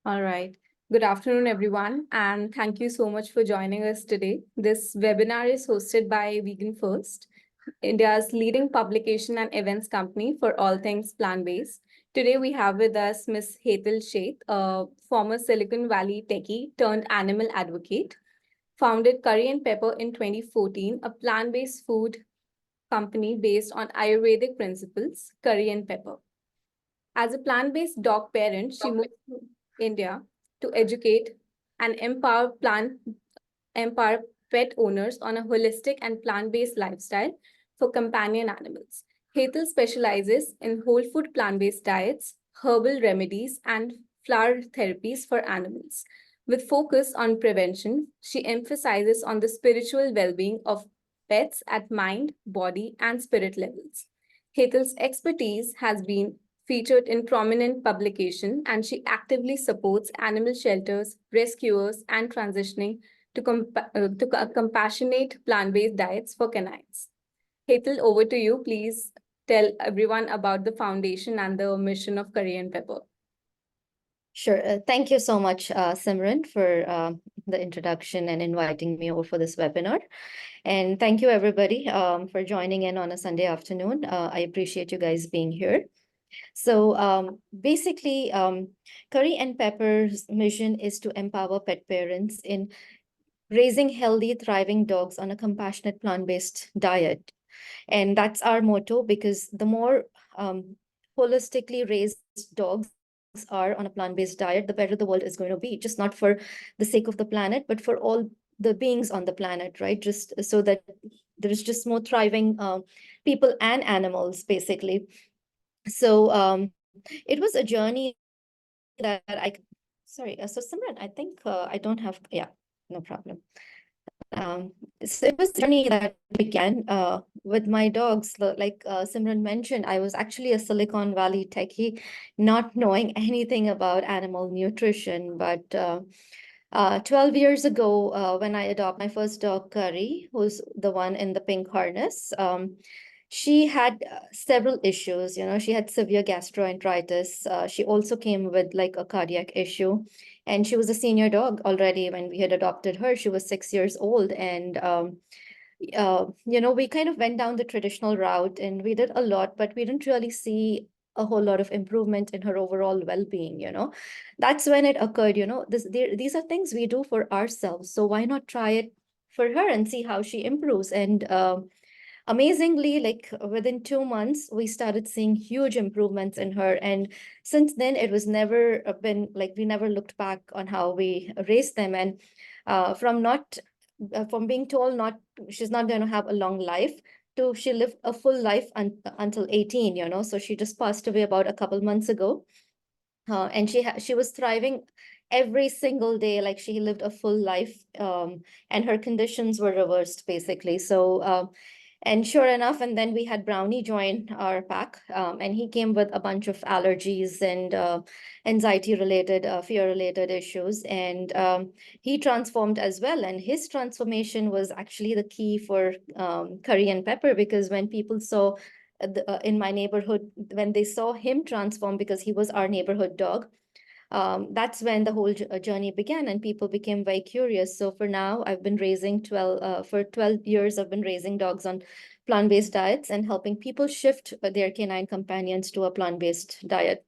All right. Good afternoon, everyone, and thank you so much for joining us today. This webinar is hosted by Vegan First, India's leading publication and events company for all things plant-based. Today, we have with us Ms. Hetal Sheth, a former Silicon Valley techie turned animal advocate, founded Curry and Pepper in 2014, a plant-based food company based on Ayurvedic principles, Curry and Pepper. As a plant-based dog parent, she moved to India to educate and empower pet owners on a holistic and plant-based lifestyle for companion animals. Hetal specializes in whole food plant-based diets, herbal remedies, and flower therapies for animals. With focus on prevention, she emphasizes on the spiritual well-being of pets at mind, body, and spirit levels. Hetal's expertise has been featured in prominent publication, and she actively supports animal shelters, rescuers, and transitioning to compassionate plant-based diets for canines. Hetal, over to you. Please tell everyone about the foundation and the mission of Curry and Pepper. Sure. Thank you so much, Simran, for the introduction and inviting me over for this webinar. And thank you, everybody, for joining in on a Sunday afternoon. I appreciate you guys being here. So basically, Curry and Pepper's mission is to empower pet parents in raising healthy, thriving dogs on a compassionate plant-based diet. And that's our motto, because the more holistically raised dogs are on a plant-based diet, the better the world is going to be, just not for the sake of the planet, but for all the beings on the planet, right? Just so that there's just more thriving people and animals, basically. So it was a journey that sorry, so Simran, I think I don't have, yeah, no problem. So it was a journey that began with my dogs. Like Simran mentioned, I was actually a Silicon Valley techie, not knowing anything about animal nutrition. But 12 years ago, when I adopted my first dog, Curry, who's the one in the pink harness, she had several issues. You know, she had severe gastroenteritis. She also came with like a cardiac issue. And she was a senior dog already when we had adopted her. She was 6 years old. And, you know, we kind of went down the traditional route and we did a lot, but we didn't really see a whole lot of improvement in her overall well-being, you know. That's when it occurred, you know, these are things we do for ourselves. So why not try it for her and see how she improves? And amazingly, like within 2 months, we started seeing huge improvements in her. And since then, it was never been like, we never looked back on how we raised them. And from being told she's not going to have a long life, to she lived a full life until 18, you know. So she just passed away about a couple months ago. And she was thriving every single day, like she lived a full life, and her conditions were reversed, basically. So and sure enough, and then we had Brownie join our pack, and he came with a bunch of allergies and anxiety-related, fear-related issues. And he transformed as well. And his transformation was actually the key for Curry and Pepper, because when people saw in my neighborhood, when they saw him transform, because he was our neighborhood dog, that's when the whole journey began, and people became very curious. So for now, I've been raising for 12 years, I've been raising dogs on plant-based diets and helping people shift their canine companions to a plant-based diet.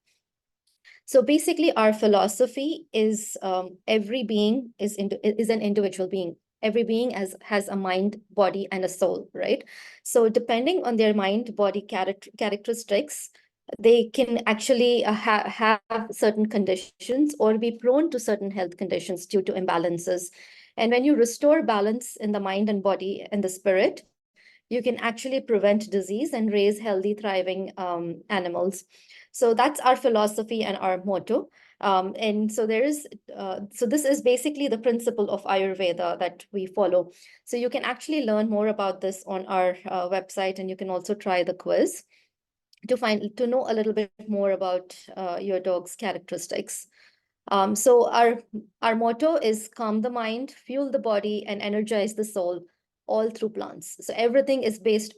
So basically, our philosophy is every being is an individual being. Every being has a mind, body, and a soul, right? So depending on their mind, body characteristics, they can actually have certain conditions or be prone to certain health conditions due to imbalances. And when you restore balance in the mind and body and the spirit, you can actually prevent disease and raise healthy, thriving animals. So that's our philosophy and our motto. And so so this is basically the principle of Ayurveda that we follow. So you can actually learn more about this on our website, and you can also try the quiz to know a little bit more about your dog's characteristics. So our motto is calm the mind, fuel the body, and energize the soul, all through plants. So everything is based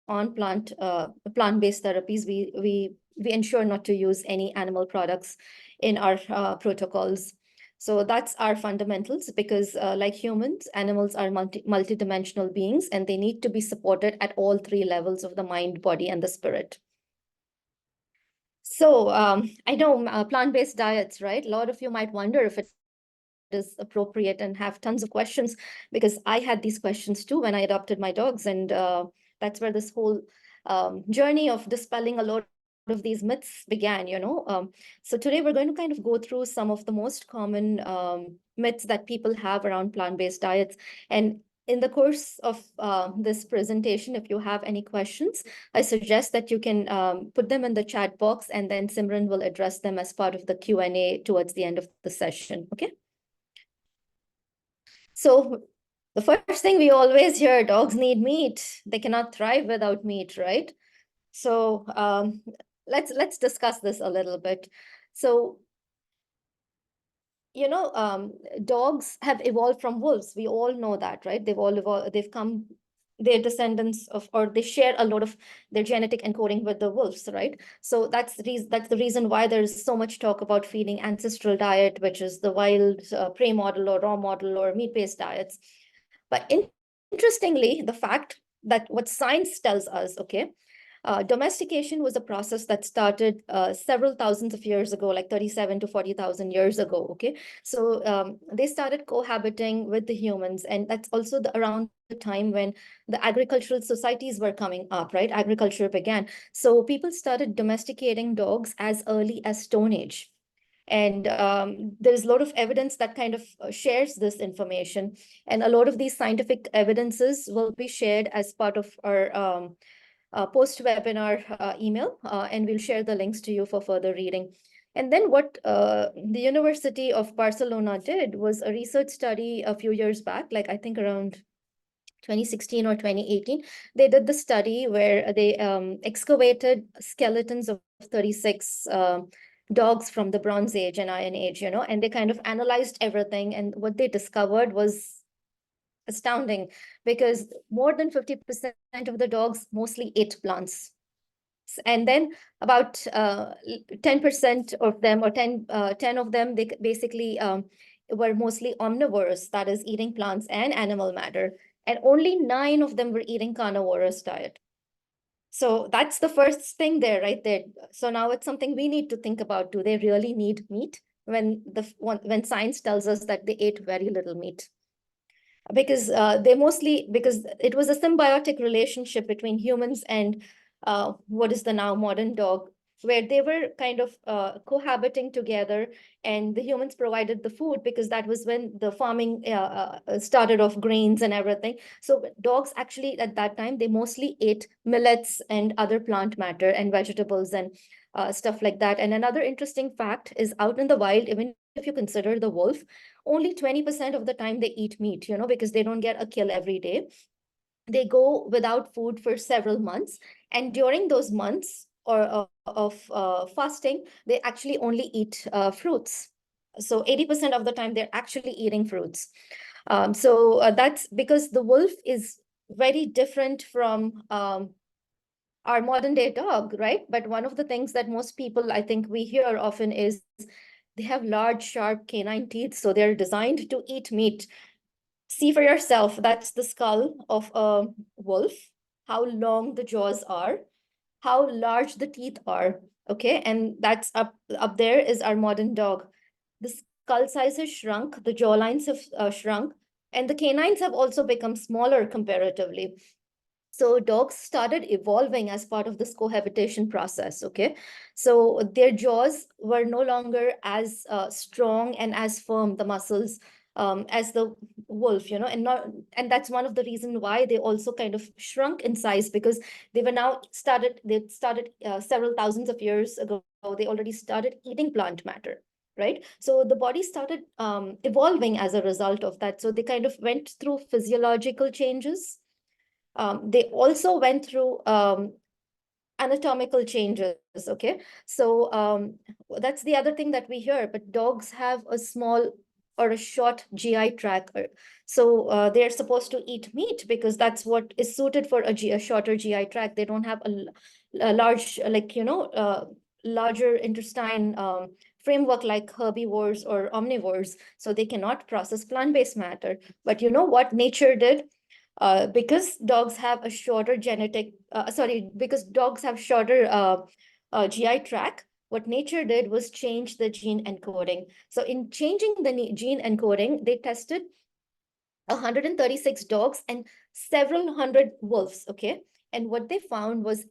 on plant-based therapies, we ensure not to use any animal products in our protocols. So that's our fundamentals, because like humans, animals are multidimensional beings, and they need to be supported at all three levels of the mind, body, and the spirit. So I know plant-based diets, right? A lot of you might wonder if it is appropriate and have tons of questions, because I had these questions too when I adopted my dogs. And that's where this whole journey of dispelling a lot of these myths began. So today we're going to kind of go through some of the most common myths that people have around plant-based diets. And in the course of this presentation, if you have any questions, I suggest that you can put them in the chat box, and then Simran will address them as part of the Q&A towards the end of the session. Okay. So the first thing we always hear, dogs need meat. They cannot thrive without meat, right? So let's discuss this a little bit. So dogs have evolved from wolves. We all know that, right? They've all evolved. They've come, they're descendants of, or they share a lot of their genetic encoding with the wolves, right? So that's the reason why there's so much talk about feeding ancestral diet, which is the wild prey model or raw model or meat-based diets. But interestingly, the fact that what science tells us, okay, domestication was a process that started several thousands of years ago, like 37 to 40,000 years ago, okay? So they started cohabiting with the humans, and that's also around the time when the agricultural societies were coming up, right? Agriculture began. So people started domesticating dogs as early as Stone Age. And there's a lot of evidence that kind of shares this information. And a lot of these scientific evidences will be shared as part of our post-webinar email, and we'll share the links to you for further reading. And then what the University of Barcelona did was a research study a few years back, like I think around 2016 or 2018. They did the study where they excavated skeletons of 36 dogs from the Bronze Age and Iron Age, and they kind of analyzed everything. And what they discovered was astounding, because more than 50% of the dogs mostly ate plants. And then about 10% of them, or 10 of them, they basically were mostly omnivorous, that is eating plants and animal matter. And only 9 of them were eating carnivorous diet. So that's the first thing there, right there. So now it's something we need to think about. Do they really need meat when science tells us that they ate very little meat? Because because it was a symbiotic relationship between humans and what is the now modern dog, where they were kind of cohabiting together, and the humans provided the food, because that was when the farming started off grains and everything. So dogs actually at that time, they mostly ate millets and other plant matter and vegetables and stuff like that. And another interesting fact is, out in the wild, even if you consider the wolf, only 20% of the time they eat meat, because they don't get a kill every day. They go without food for several months. And during those months of fasting, they actually only eat fruits. So 80% of the time, they're actually eating fruits. So that's because the wolf is very different from our modern day dog, right? But one of the things that most people, I think we hear often is they have large, sharp canine teeth, so they're designed to eat meat. See for yourself, that's the skull of a wolf, how long the jaws are, how large the teeth are, okay? And that's up there is our modern dog. The skull size has shrunk, the jawlines have shrunk, and the canines have also become smaller comparatively. So dogs started evolving as part of this cohabitation process, okay? So their jaws were no longer as strong and as firm, the muscles, as the wolf, and that's one of the reasons why they also kind of shrunk in size, because they started several thousands of years ago. They already started eating plant matter, right? So the body started evolving as a result of that. So they kind of went through physiological changes. They also went through anatomical changes, okay? So that's the other thing that we hear, but dogs have a small or a short GI tract. So they're supposed to eat meat because that's what is suited for a shorter GI tract. They don't have a large, larger intestine framework like herbivores or omnivores, so they cannot process plant-based matter. But you know what nature did? Because dogs have a shorter because dogs have shorter GI tract, what nature did was change the gene encoding. So in changing the gene encoding, they tested 136 dogs and several hundred wolves, okay? And what they found was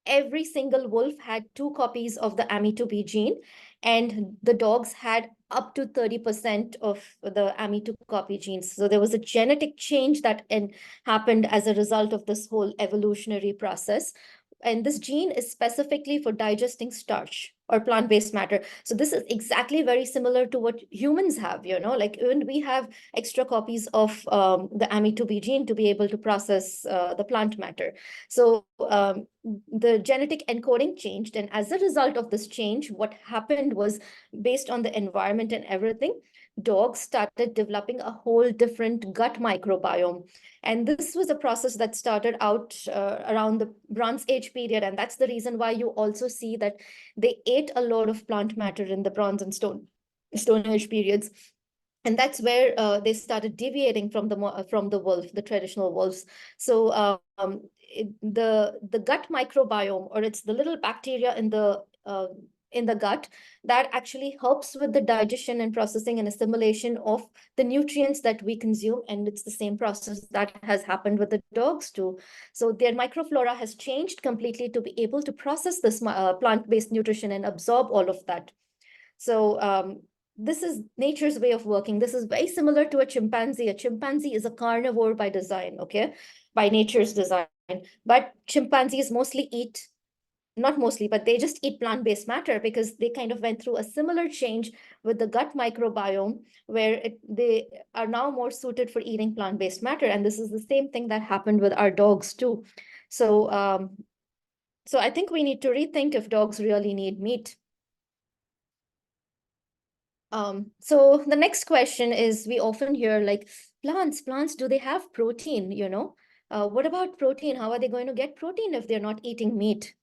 every single wolf had 2 copies of the AMI2B gene, and the dogs had up to 30% of the AMI2 copy genes. So there was a genetic change that happened as a result of this whole evolutionary process. And this gene is specifically for digesting starch or plant-based matter. So this is exactly very similar to what humans have, like even we have extra copies of the AMI2B gene to be able to process the plant matter. So the genetic encoding changed. And as a result of this change, what happened was, based on the environment and everything, dogs started developing a whole different gut microbiome. And this was a process that started out around the Bronze Age period. And that's the reason why you also see that they ate a lot of plant matter in the Bronze and Stone Age periods. And that's where they started deviating from the wolf, the traditional wolves. So the gut microbiome, or it's the little bacteria in the gut, that actually helps with the digestion and processing and assimilation of the nutrients that we consume. And it's the same process that has happened with the dogs too. So their microflora has changed completely to be able to process this plant-based nutrition and absorb all of that. So this is nature's way of working. This is very similar to a chimpanzee. A chimpanzee is a carnivore by design, okay, by nature's design. But chimpanzees mostly eat, not mostly, but they just eat plant-based matter because they kind of went through a similar change with the gut microbiome, where they are now more suited for eating plant-based matter. And this is the same thing that happened with our dogs too. So I think we need to rethink if dogs really need meat. So the next question is, we often hear like, plants, do they have protein, What about protein? How are they going to get protein if they're not eating meat?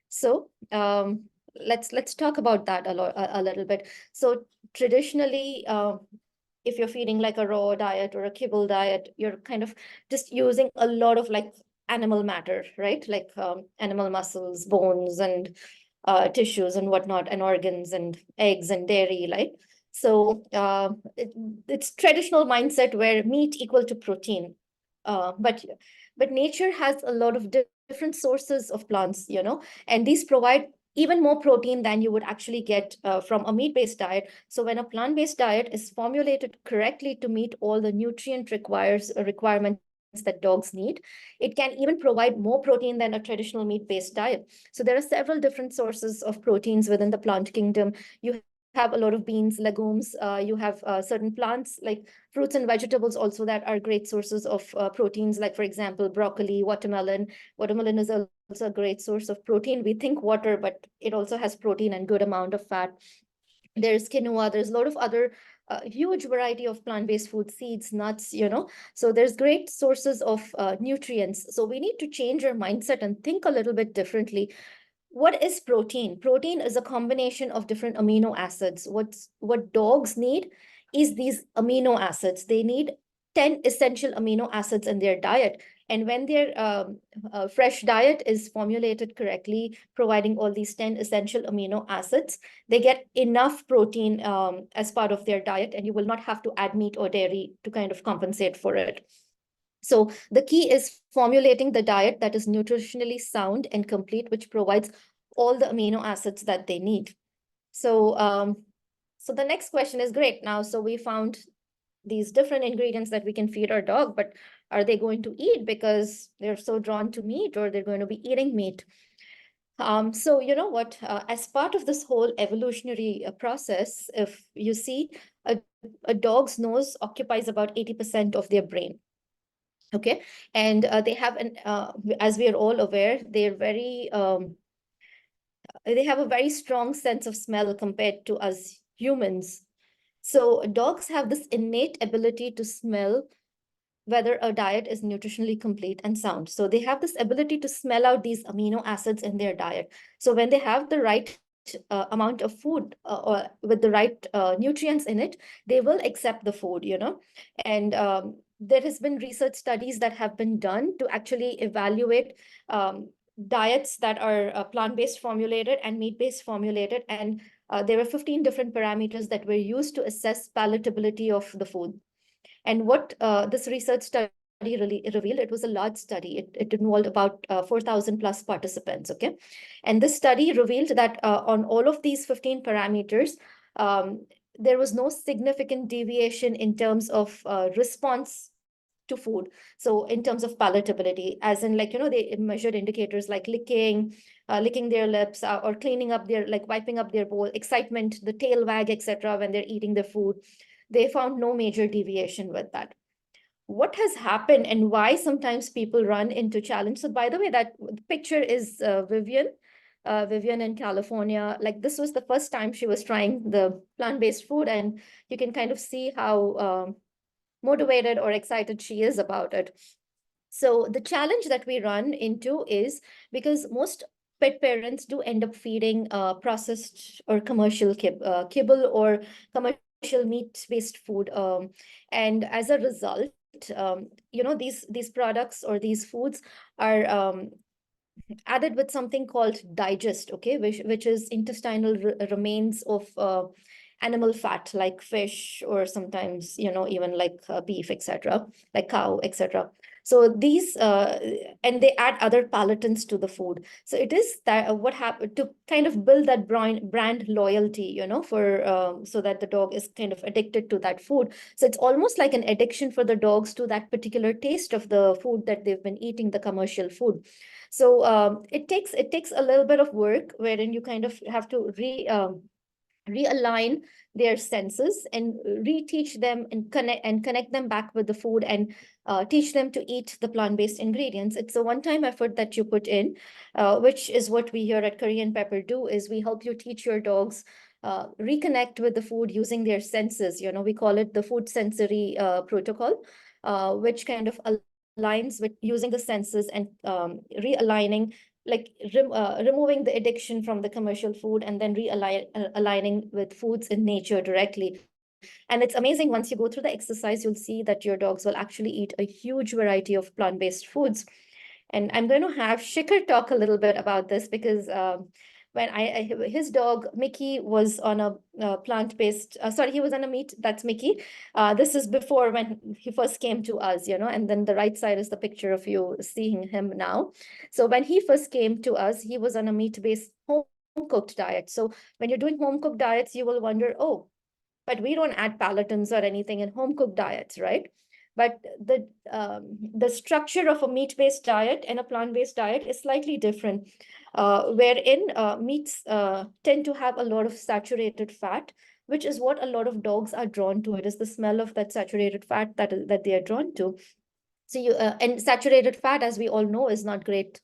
So let's talk about that a little bit. So traditionally, if you're feeding like a raw diet or a kibble diet, you're kind of just using a lot of like animal matter, right? Like animal muscles, bones, and tissues and whatnot, and organs and eggs and dairy, right? So it's traditional mindset where meat equal to protein. But nature has a lot of different sources of plants, and these provide even more protein than you would actually get from a meat-based diet. So when a plant-based diet is formulated correctly to meet all the nutrient requirements that dogs need, it can even provide more protein than a traditional meat-based diet. So there are several different sources of proteins within the plant kingdom. You have a lot of beans, legumes, you have certain plants like fruits and vegetables also that are great sources of proteins, like for example, broccoli, watermelon. Watermelon is also a great source of protein. We think water, but it also has protein and good amount of fat. There's quinoa, there's a lot of other huge variety of plant-based food, seeds, nuts, So there's great sources of nutrients. So we need to change our mindset and think a little bit differently. What is protein? Protein is a combination of different amino acids. What dogs need is these amino acids. They need 10 essential amino acids in their diet. And when their fresh diet is formulated correctly, providing all these 10 essential amino acids, they get enough protein as part of their diet, and you will not have to add meat or dairy to kind of compensate for it. So the key is formulating the diet that is nutritionally sound and complete, which provides all the amino acids that they need. So the next question is, great. Now, so we found these different ingredients that we can feed our dog, but are they going to eat because they're so drawn to meat, or they're going to be eating meat? So you know what, as part of this whole evolutionary process, if you see, a dog's nose occupies about 80% of their brain. Okay, and they have as we are all aware, they have a very strong sense of smell compared to us humans. So dogs have this innate ability to smell whether a diet is nutritionally complete and sound. So they have this ability to smell out these amino acids in their diet. So when they have the right amount of food or with the right nutrients in it, they will accept the food, And there has been research studies that have been done to actually evaluate diets that are plant-based formulated and meat-based formulated. And there were 15 different parameters that were used to assess palatability of the food. And what this research study really revealed, it was a large study. It involved about 4,000 plus participants, okay? And this study revealed that on all of these 15 parameters, um, there was no significant deviation in terms of response to food. So in terms of palatability, as in like, they measured indicators like licking their lips or cleaning up their, like wiping up their bowl, excitement, the tail wag, etc. when they're eating their food. They found no major deviation with that. What has happened and why sometimes people run into challenge? So by the way, that picture is Vivian in California. Like this was the first time she was trying the plant-based food, and you can kind of see how motivated or excited she is about it. So the challenge that we run into is because most pet parents do end up feeding processed or commercial kibble or commercial meat-based food. And as a result, these products or these foods are added with something called digest, okay, which is intestinal remains of animal fat like fish or sometimes even like beef, etc., like cow, etc. So these and they add other palatants to the food. So it is that what happened to kind of build that brand loyalty, for so that the dog is kind of addicted to that food. So it's almost like an addiction for the dogs to that particular taste of the food that they've been eating, the commercial food. So it takes a little bit of work wherein you kind of have to realign their senses and reteach them and connect them back with the food and teach them to eat the plant-based ingredients. It's a one-time effort that you put in, which is what we here at Korean Pepper do, is we help you teach your dogs reconnect with the food using their senses. We call it the food sensory protocol, which kind of aligns with using the senses and realigning, like removing the addiction from the commercial food and then aligning with foods in nature directly. And it's amazing, once you go through the exercise, you'll see that your dogs will actually eat a huge variety of plant-based foods. And I'm going to have Shikhar talk a little bit about this because when his dog Mickey was on a plant-based, sorry, he was on a meat, that's Mickey. This is before when he first came to us, and then the right side is the picture of you seeing him now. So when he first came to us, he was on a meat-based home-cooked diet. So when you're doing home-cooked diets, you will wonder, oh, but we don't add palatants or anything in home cooked diets, right? But the structure of a meat-based diet and a plant-based diet is slightly different, wherein meats tend to have a lot of saturated fat, which is what a lot of dogs are drawn to. It is the smell of that saturated fat that they are drawn to. So and saturated fat, as we all know, is not great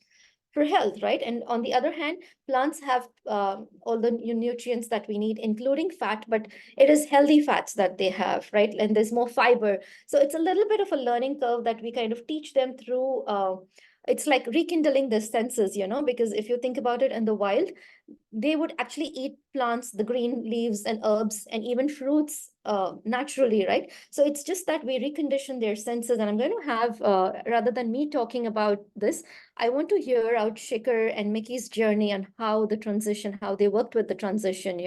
for health, right? And on the other hand, plants have all the nutrients that we need, including fat, but it is healthy fats that they have, right? And there's more fiber. So it's a little bit of a learning curve that we kind of teach them through. It's like rekindling their senses, because if you think about it in the wild, they would actually eat plants, the green leaves and herbs and even fruits naturally, right? So it's just that we recondition their senses. And I'm going to have, rather than me talking about this, I want to hear out Shikhar and Mickey's journey and how the transition, how they worked with the transition,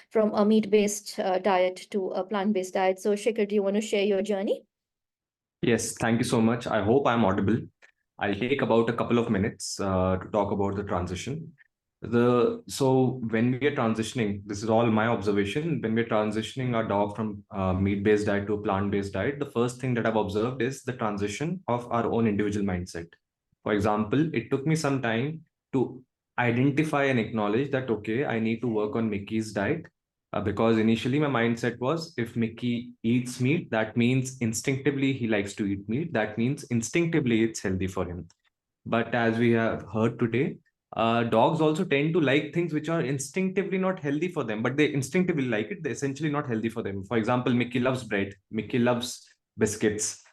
from a meat-based diet to a plant-based diet. So Shikhar, do you want to share your journey? Yes, thank you so much. I hope I'm audible. I'll take about a couple of minutes to talk about the transition. So when we are transitioning, this is all my observation. When we're transitioning our dog from meat-based diet to a plant-based diet, the first thing that I've observed is the transition of our own individual mindset. For example, it took me some time to identify and acknowledge that, okay, I need to work on Mickey's diet because initially my mindset was if Mickey eats meat, that means instinctively he likes to eat meat. That means instinctively it's healthy for him. But as we have heard today, dogs also tend to like things which are instinctively not healthy for them, but they instinctively like it. They're essentially not healthy for them. For example, Mickey loves bread. Mickey loves biscuits.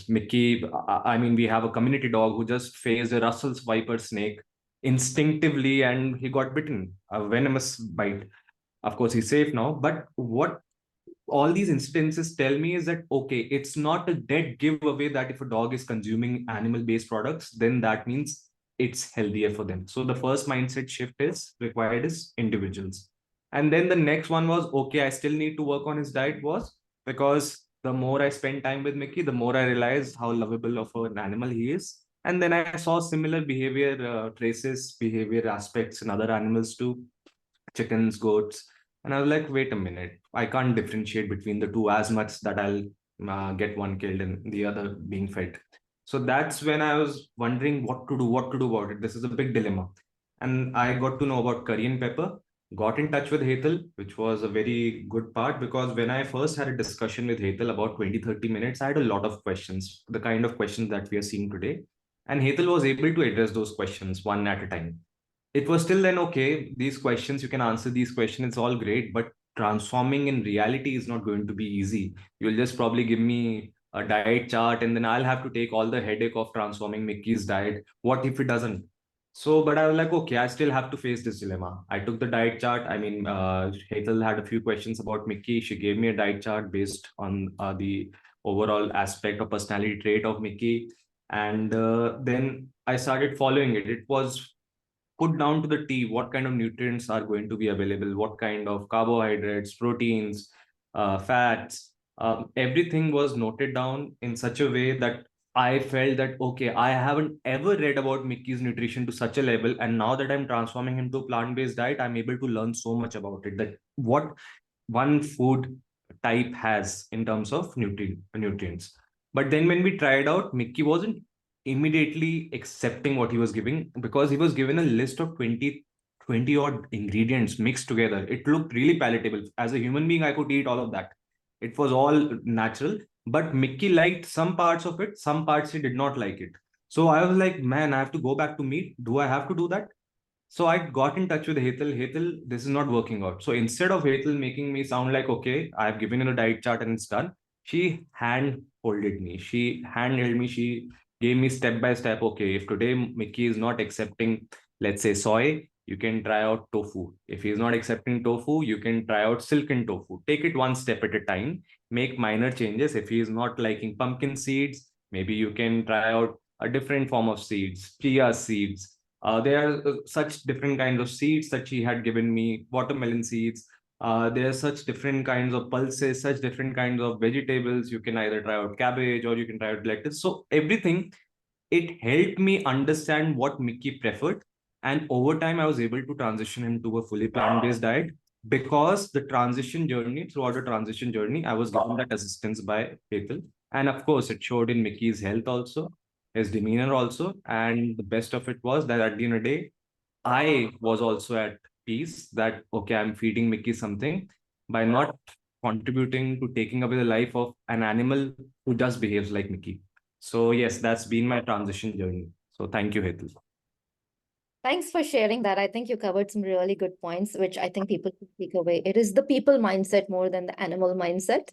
Mickey, I mean, we have a community dog who just faced a Russell's viper snake instinctively, and he got bitten, a venomous bite. Of course, he's safe now. But what all these instances tell me is that, okay, it's not a dead giveaway that if a dog is consuming animal based products, then that means it's healthier for them. So the first mindset shift is required is individuals. And then the next one was, okay, I still need to work on his diet, was because the more I spend time with Mickey, the more I realized how lovable of an animal he is. And then I saw similar behavior traces, behavior aspects in other animals too, chickens, goats. And I was like, wait a minute, I can't differentiate between the two as much that I'll get one killed and the other being fed. So that's when I was wondering what to do about it. This is a big dilemma. And I got to know about curry and pepper, got in touch with Hetal, which was a very good part because when I first had a discussion with Hetal about 20-30 minutes, I had a lot of questions, the kind of questions that we are seeing today. And Hetal was able to address those questions one at a time. It was still then, okay, these questions, you can answer these questions, it's all great, but transforming in reality is not going to be easy. You'll just probably give me a diet chart and then I'll have to take all the headache of transforming Mickey's diet. What if it doesn't? So, but I was like, okay, I still have to face this dilemma. I took the diet chart. I mean, Hazel had a few questions about Mickey. She gave me a diet chart based on the overall aspect or personality trait of Mickey. And then I started following it. It was put down to the T what kind of nutrients are going to be available, what kind of carbohydrates, proteins, fats. Everything was noted down in such a way that I felt that, okay, I haven't ever read about Mickey's nutrition to such a level. And now that I'm transforming him to a plant based diet, I'm able to learn so much about it, that what one food type has in terms of nutrients. But then when we tried out, Mickey wasn't immediately accepting what he was giving because he was given a list of 20 odd ingredients mixed together. It looked really palatable. As a human being, I could eat all of that. It was all natural, but Mickey liked some parts of it, some parts he did not like it. So I was like, man, I have to go back to meat. Do I have to do that? So I got in touch with Hetal. Hetal, this is not working out. So instead of Hetal making me sound like, okay, I've given you a diet chart and it's done, she hand holded me. She handheld me. She gave me step by step. Okay, if today Mickey is not accepting, let's say, soy, you can try out tofu. If he's not accepting tofu, you can try out silken tofu. Take it one step at a time. Make minor changes. If he is not liking pumpkin seeds, maybe you can try out a different form of seeds, chia seeds. There are such different kinds of seeds that she had given me, watermelon seeds. There are such different kinds of pulses, such different kinds of vegetables. You can either try out cabbage or you can try out lettuce. So everything, it helped me understand what Mickey preferred. And over time, I was able to transition him to a fully plant-based diet because throughout the transition journey, I was given that assistance by people. And of course, it showed in Mickey's health also, his demeanor also. And the best of it was that at the end of the day, I was also at peace that, okay, I'm feeding Mickey something by not contributing to taking away the life of an animal who just behaves like Mickey. So, yes, that's been my transition journey. So, thank you, Hetal. Thanks for sharing that. I think you covered some really good points, which I think people should take away. It is the people mindset more than the animal mindset.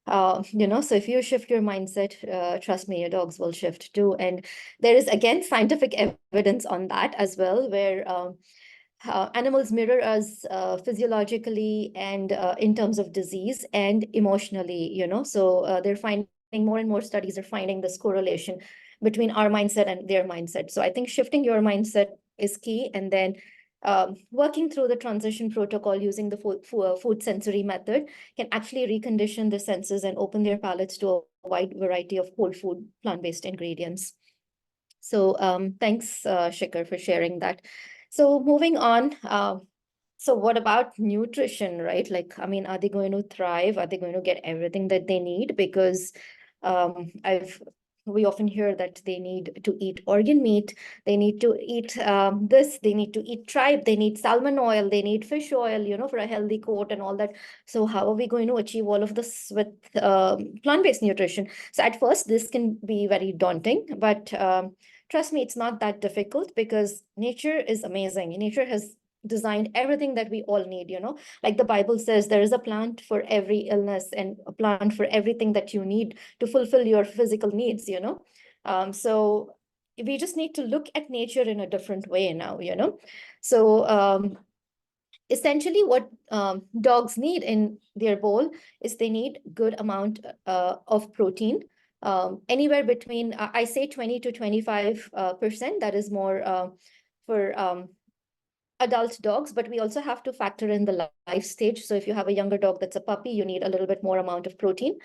So if you shift your mindset, trust me, your dogs will shift too. And there is, again, scientific evidence on that as well, where animals mirror us physiologically and in terms of disease and emotionally, so they're finding more and more studies are finding this correlation between our mindset and their mindset. So I think shifting your mindset is key, and then working through the transition protocol using the food sensory method can actually recondition the senses and open their palates to a wide variety of whole food plant-based ingredients. So thanks, Shikhar, for sharing that. So moving on, so what about nutrition, right? Like, I mean, are they going to thrive? Are they going to get everything that they need? Because we often hear that they need to eat organ meat, they need to eat this, they need to eat tripe, they need salmon oil, they need fish oil, for a healthy coat and all that. So how are we going to achieve all of this with plant-based nutrition? So at first, this can be very daunting, but Trust me, it's not that difficult because nature is amazing. Nature has designed everything that we all need, like the Bible says, there is a plant for every illness and a plant for everything that you need to fulfill your physical needs, so we just need to look at nature in a different way now, so essentially what dogs need in their bowl is they need good amount of protein, anywhere between I say 20 to 25%. That is more for adult dogs, but we also have to factor in the life stage. So if you have a younger dog that's a puppy, you need a little bit more amount of protein.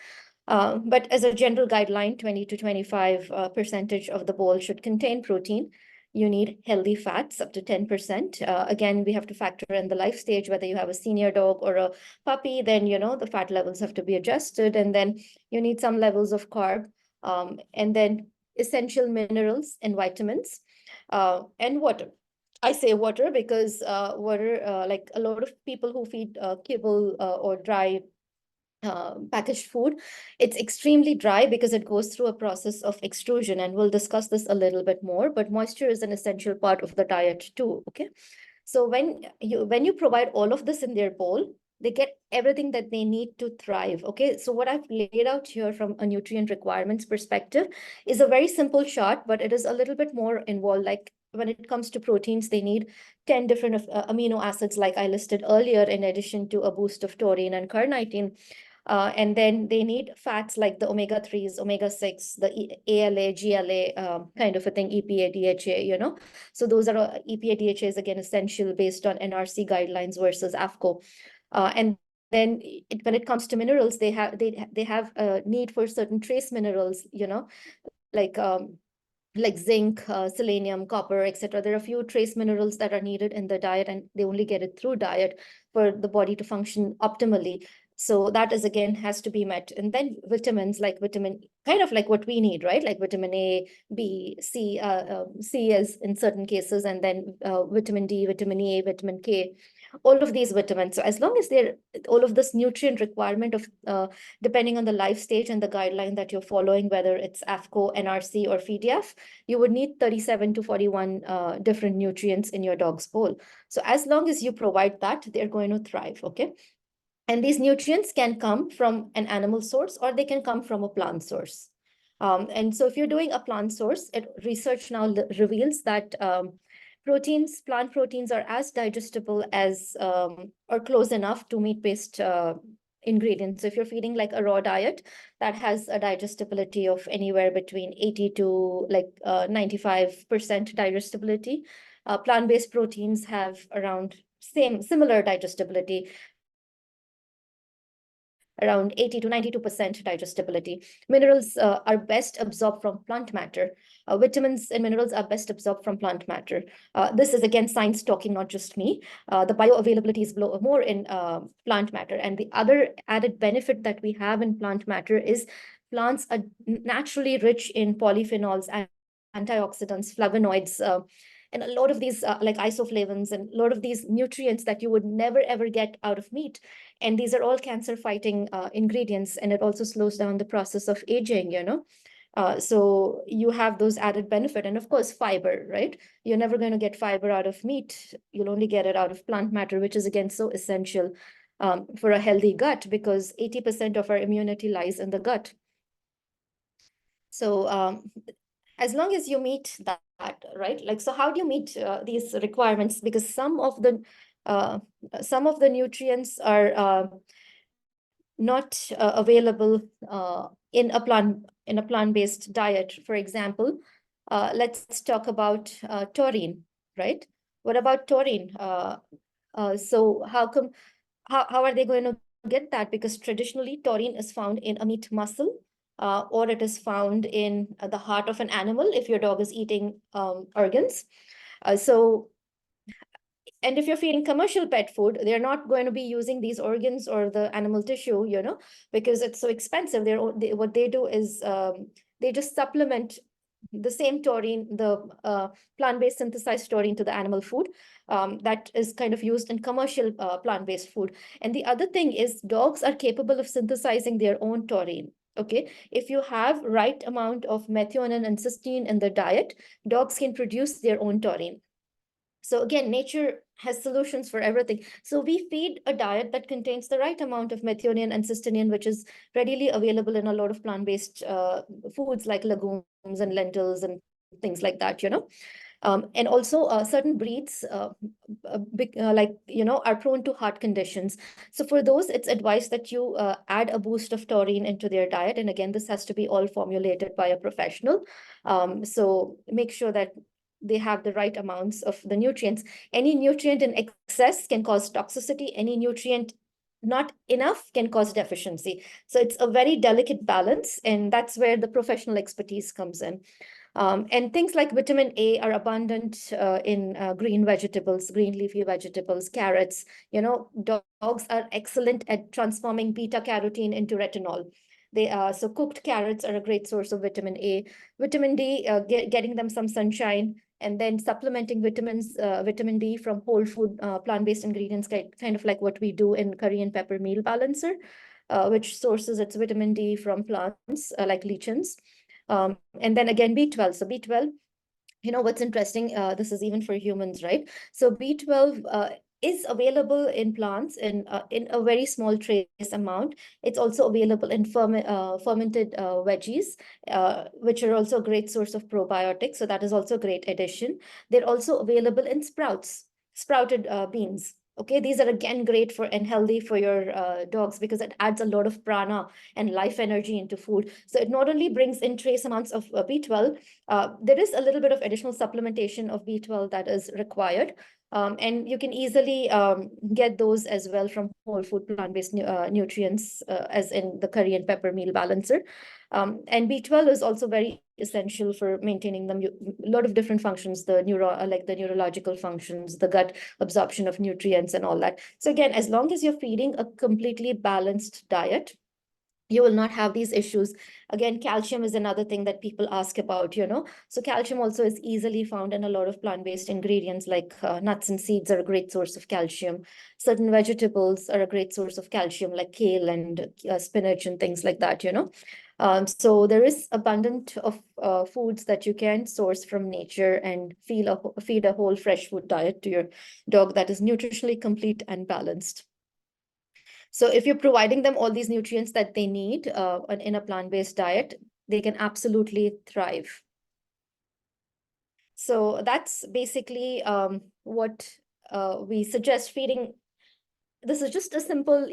But as a general guideline, 20 to 25% of the bowl should contain protein. You need healthy fats up to 10%. Again, we have to factor in the life stage, whether you have a senior dog or a puppy, then, the fat levels have to be adjusted. And then you need some levels of carb, and then essential minerals and vitamins, and water. I say water because water, like a lot of people who feed kibble or dry packaged food, it's extremely dry because it goes through a process of extrusion, and we'll discuss this a little bit more, but moisture is an essential part of the diet too, okay? So when you provide all of this in their bowl, they get everything that they need to thrive, okay? So what I've laid out here from a nutrient requirements perspective is a very simple chart, but it is a little bit more involved. Like when it comes to proteins, they need 10 different amino acids like I listed earlier, in addition to a boost of taurine and carnitine. And then they need fats like the omega-3s, omega-6, the ALA, GLA kind of a thing, EPA, DHA, So those are EPA, DHA is again essential based on NRC guidelines versus AFCO. And then when it comes to minerals, they have a need for certain trace minerals, like zinc, selenium, copper, etc. There are a few trace minerals that are needed in the diet, and they only get it through diet for the body to function optimally. So that is, again, has to be met. And then vitamins like kind of like what we need, right? Like vitamin A, B, C, C is in certain cases, and then vitamin D, vitamin E, vitamin K, all of these vitamins. So as long as they're all of this nutrient requirement of depending on the life stage and the guideline that you're following, whether it's AFCO, NRC, or FEDF, you would need 37 to 41 different nutrients in your dog's bowl. So as long as you provide that, they're going to thrive, okay? And these nutrients can come from an animal source, or they can come from a plant source. And so if you're doing a plant source, research now reveals that plant proteins are as digestible as or close enough to meat-based ingredients. So if you're feeding like a raw diet, that has a digestibility of anywhere between 80 to like 95% digestibility. Plant-based proteins have around similar digestibility, around 80 to 92% digestibility. Minerals are best absorbed from plant matter. Vitamins and minerals are best absorbed from plant matter. This is, again, science talking, not just me. The bioavailability is more in plant matter. And the other added benefit that we have in plant matter is plants are naturally rich in polyphenols and antioxidants, flavonoids, and a lot of these like isoflavones and a lot of these nutrients that you would never ever get out of meat. And these are all cancer fighting ingredients, and it also slows down the process of aging, so you have those added benefit. And of course, fiber, right? You're never going to get fiber out of meat. You'll only get it out of plant matter, which is, again, so essential for a healthy gut, because 80% of our immunity lies in the gut. So as long as you meet that, right? Like, so how do you meet these requirements? Because some of the nutrients are not available in a plant-based diet. For example, let's talk about taurine, right? What about taurine? So how are they going to get that? Because traditionally taurine is found in a meat muscle, or it is found in the heart of an animal if your dog is eating organs. And if you're feeding commercial pet food, they're not going to be using these organs or the animal tissue, because it's so expensive. What they do is they just supplement the same taurine, the plant-based synthesized taurine, to the animal food that is kind of used in commercial plant-based food. And the other thing is dogs are capable of synthesizing their own taurine. Okay, if you have right amount of methionine and cysteine in the diet, dogs can produce their own taurine. So again, nature has solutions for everything. So we feed a diet that contains the right amount of methionine and cysteine, which is readily available in a lot of plant-based foods like legumes and lentils and things like that, and also certain breeds like are prone to heart conditions. So for those, it's advised that you add a boost of taurine into their diet, and again, this has to be all formulated by a professional. So make sure that they have the right amounts of the nutrients. Any nutrient in excess can cause toxicity. Any nutrient not enough can cause deficiency. So it's a very delicate balance, and that's where the professional expertise comes in. And things like vitamin A are abundant in green vegetables, green leafy vegetables, carrots. Dogs are excellent at transforming beta carotene into retinol. So cooked carrots are a great source of vitamin A. Vitamin D, getting them some sunshine, and then supplementing vitamin D from whole food plant-based ingredients, kind of like what we do in curry and pepper meal balancer, which sources its vitamin D from plants like lichens. And then again, B12. So B12, what's interesting, this is even for humans, right? So B12 is available in plants in a very small trace amount. It's also available in fermented veggies, which are also a great source of probiotics. So that is also a great addition. They're also available in sprouted beans. Okay, these are again great for and healthy for your dogs because it adds a lot of prana and life energy into food. So it not only brings in trace amounts of B12, there is a little bit of additional supplementation of B12 that is required. And you can easily get those as well from whole food plant-based nutrients, as in the curry and pepper meal balancer. And B12 is also very essential for maintaining a lot of different functions, like the neurological functions, the gut absorption of nutrients and all that. So again, as long as you're feeding a completely balanced diet, you will not have these issues. Again, calcium is another thing that people ask about, So calcium also is easily found in a lot of plant-based ingredients, like nuts and seeds are a great source of calcium. Certain vegetables are a great source of calcium, like kale and spinach and things like that, So there is abundant of foods that you can source from nature and feed a whole fresh food diet to your dog that is nutritionally complete and balanced. So if you're providing them all these nutrients that they need in a plant-based diet, they can absolutely thrive. So that's basically what we suggest feeding. This is just a simple,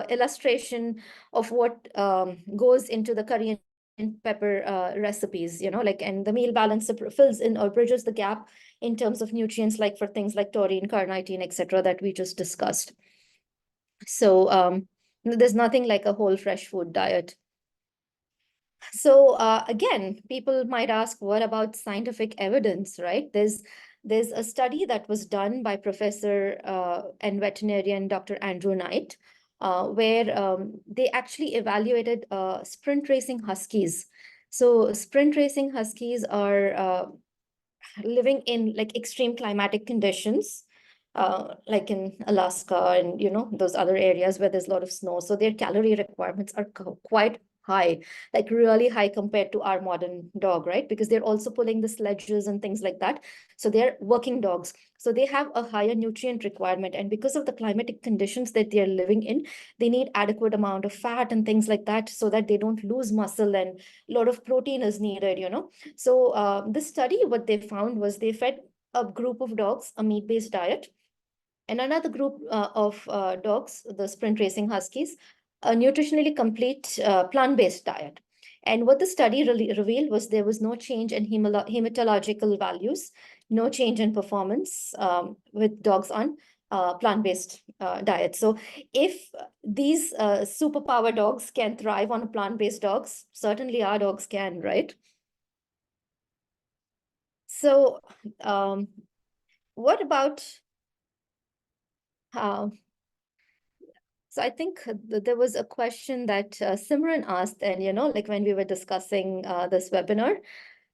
illustration of what goes into the curry and pepper recipes, and the meal balancer fills in or bridges the gap in terms of nutrients, like for things like taurine, carnitine, etc., that we just discussed. So there's nothing like a whole fresh food diet. So again, people might ask, what about scientific evidence, right? There's a study that was done by Professor and veterinarian Dr. Andrew Knight, where they actually evaluated sprint racing huskies. So sprint racing huskies are living in like extreme climatic conditions, like in Alaska and those other areas where there's a lot of snow. So their calorie requirements are quite high, like really high compared to our modern dog, right? Because they're also pulling the sledges and things like that. So they're working dogs. So they have a higher nutrient requirement. And because of the climatic conditions that they're living in, they need adequate amount of fat and things like that so that they don't lose muscle, and a lot of protein is needed, So this study, what they found was they fed a group of dogs a meat-based diet, and another group of dogs, the sprint racing huskies, a nutritionally complete plant-based diet. And what the study revealed was there was no change in hematological values, no change in performance with dogs on plant-based diet. So if these superpower dogs can thrive on plant-based dogs, certainly our dogs can, right? So what about so I think there was a question that Simran asked, and like when we were discussing this webinar,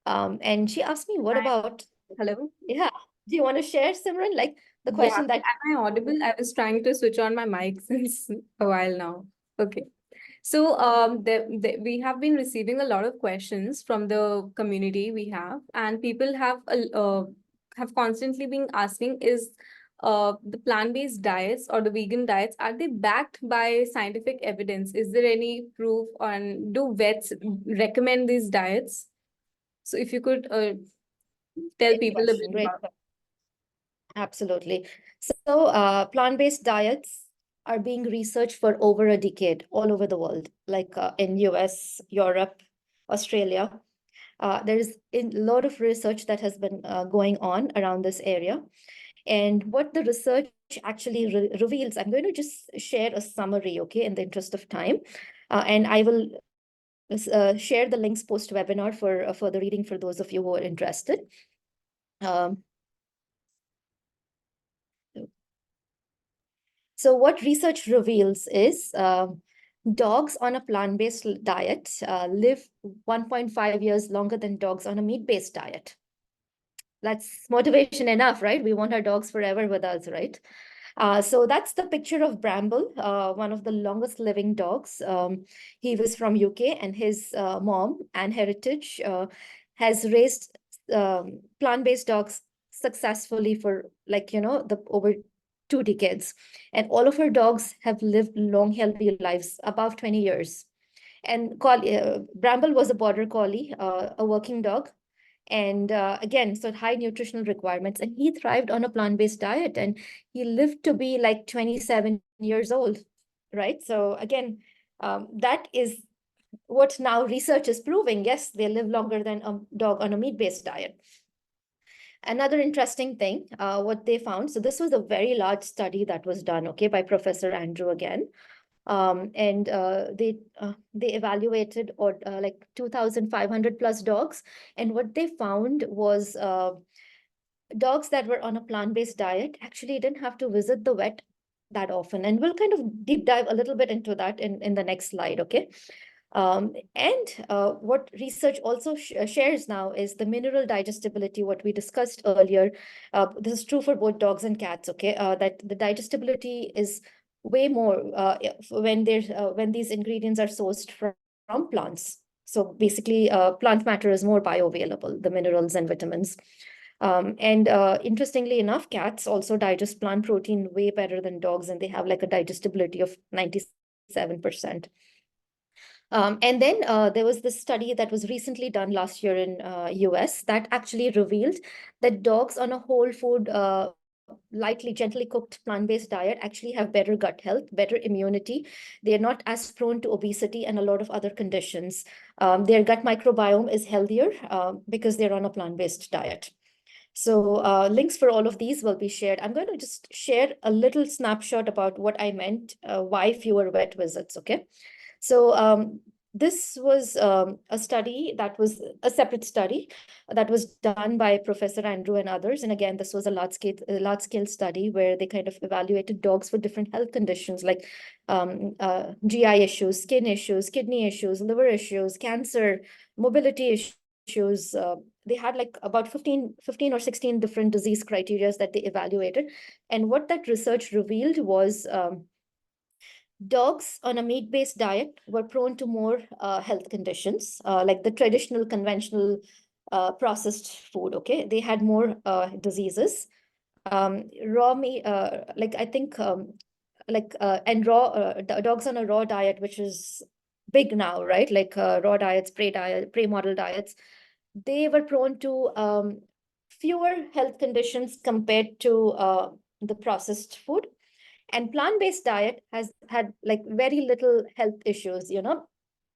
and she asked me, what Hi. about, Hello. yeah, do you want to share, Simran, like the Yeah, question that, am I audible? I was trying to switch on my mic since a while now. Okay. So we have been receiving a lot of questions from the community we have, and people have constantly been asking, is the plant-based diets or the vegan diets, are they backed by scientific evidence? Is there any proof on, do vets recommend these diets? So if you could tell Great people a bit question. Great. about. Absolutely. So, plant-based diets are being researched for over a decade all over the world, like in US, Europe, Australia. There is a lot of research that has been going on around this area. And what the research actually reveals, I'm going to just share a summary, okay, in the interest of time. And I will share the links post-webinar for further reading for those of you who are interested. Um, So what research reveals is dogs on a plant-based diet live 1.5 years longer than dogs on a meat-based diet. That's motivation enough, right? We want our dogs forever with us, right? So that's the picture of Bramble, one of the longest living dogs. He was from UK, and his mom, Anne Heritage, has raised plant-based dogs successfully for the over 2 decades. And all of her dogs have lived long, healthy lives, above 20 years. And Bramble was a border collie, a working dog. And again, so high nutritional requirements. And he thrived on a plant-based diet, and he lived to be like 27 years old, right? So again, that is what now research is proving. Yes, they live longer than a dog on a meat-based diet. Another interesting thing, what they found, so this was a very large study that was done, okay, by Professor Andrew again. And they evaluated like 2,500 plus dogs. And what they found was dogs that were on a plant-based diet actually didn't have to visit the vet that often. And we'll kind of deep dive a little bit into that in the next slide, okay? And what research also shares now is the mineral digestibility, what we discussed earlier. This is true for both dogs and cats, okay? That the digestibility is way more when these ingredients are sourced from plants. So basically, plant matter is more bioavailable, the minerals and vitamins. And interestingly enough, cats also digest plant protein way better than dogs, and they have like a digestibility of 97%. And then there was this study that was recently done last year in US that actually revealed that dogs on a whole food, lightly, gently cooked plant-based diet actually have better gut health, better immunity. They're not as prone to obesity and a lot of other conditions. Their gut microbiome is healthier because they're on a plant-based diet. So links for all of these will be shared. I'm going to just share a little snapshot about what I meant, why fewer vet visits, okay? So this was a study that was a separate study that was done by Professor Andrew and others. And again, this was a large scale study where they kind of evaluated dogs for different health conditions like GI issues, skin issues, kidney issues, liver issues, cancer, mobility issues. They had like about 15 or 16 different disease criteria that they evaluated. And what that research revealed was dogs on a meat-based diet were prone to more health conditions, like the traditional, conventional processed food, okay? They had more diseases. Raw meat, like I think, and raw, dogs on a raw diet, which is big now, right? Like raw diets, prey model diets, they were prone to fewer health conditions compared to the processed food. And plant-based diet has had like very little health issues,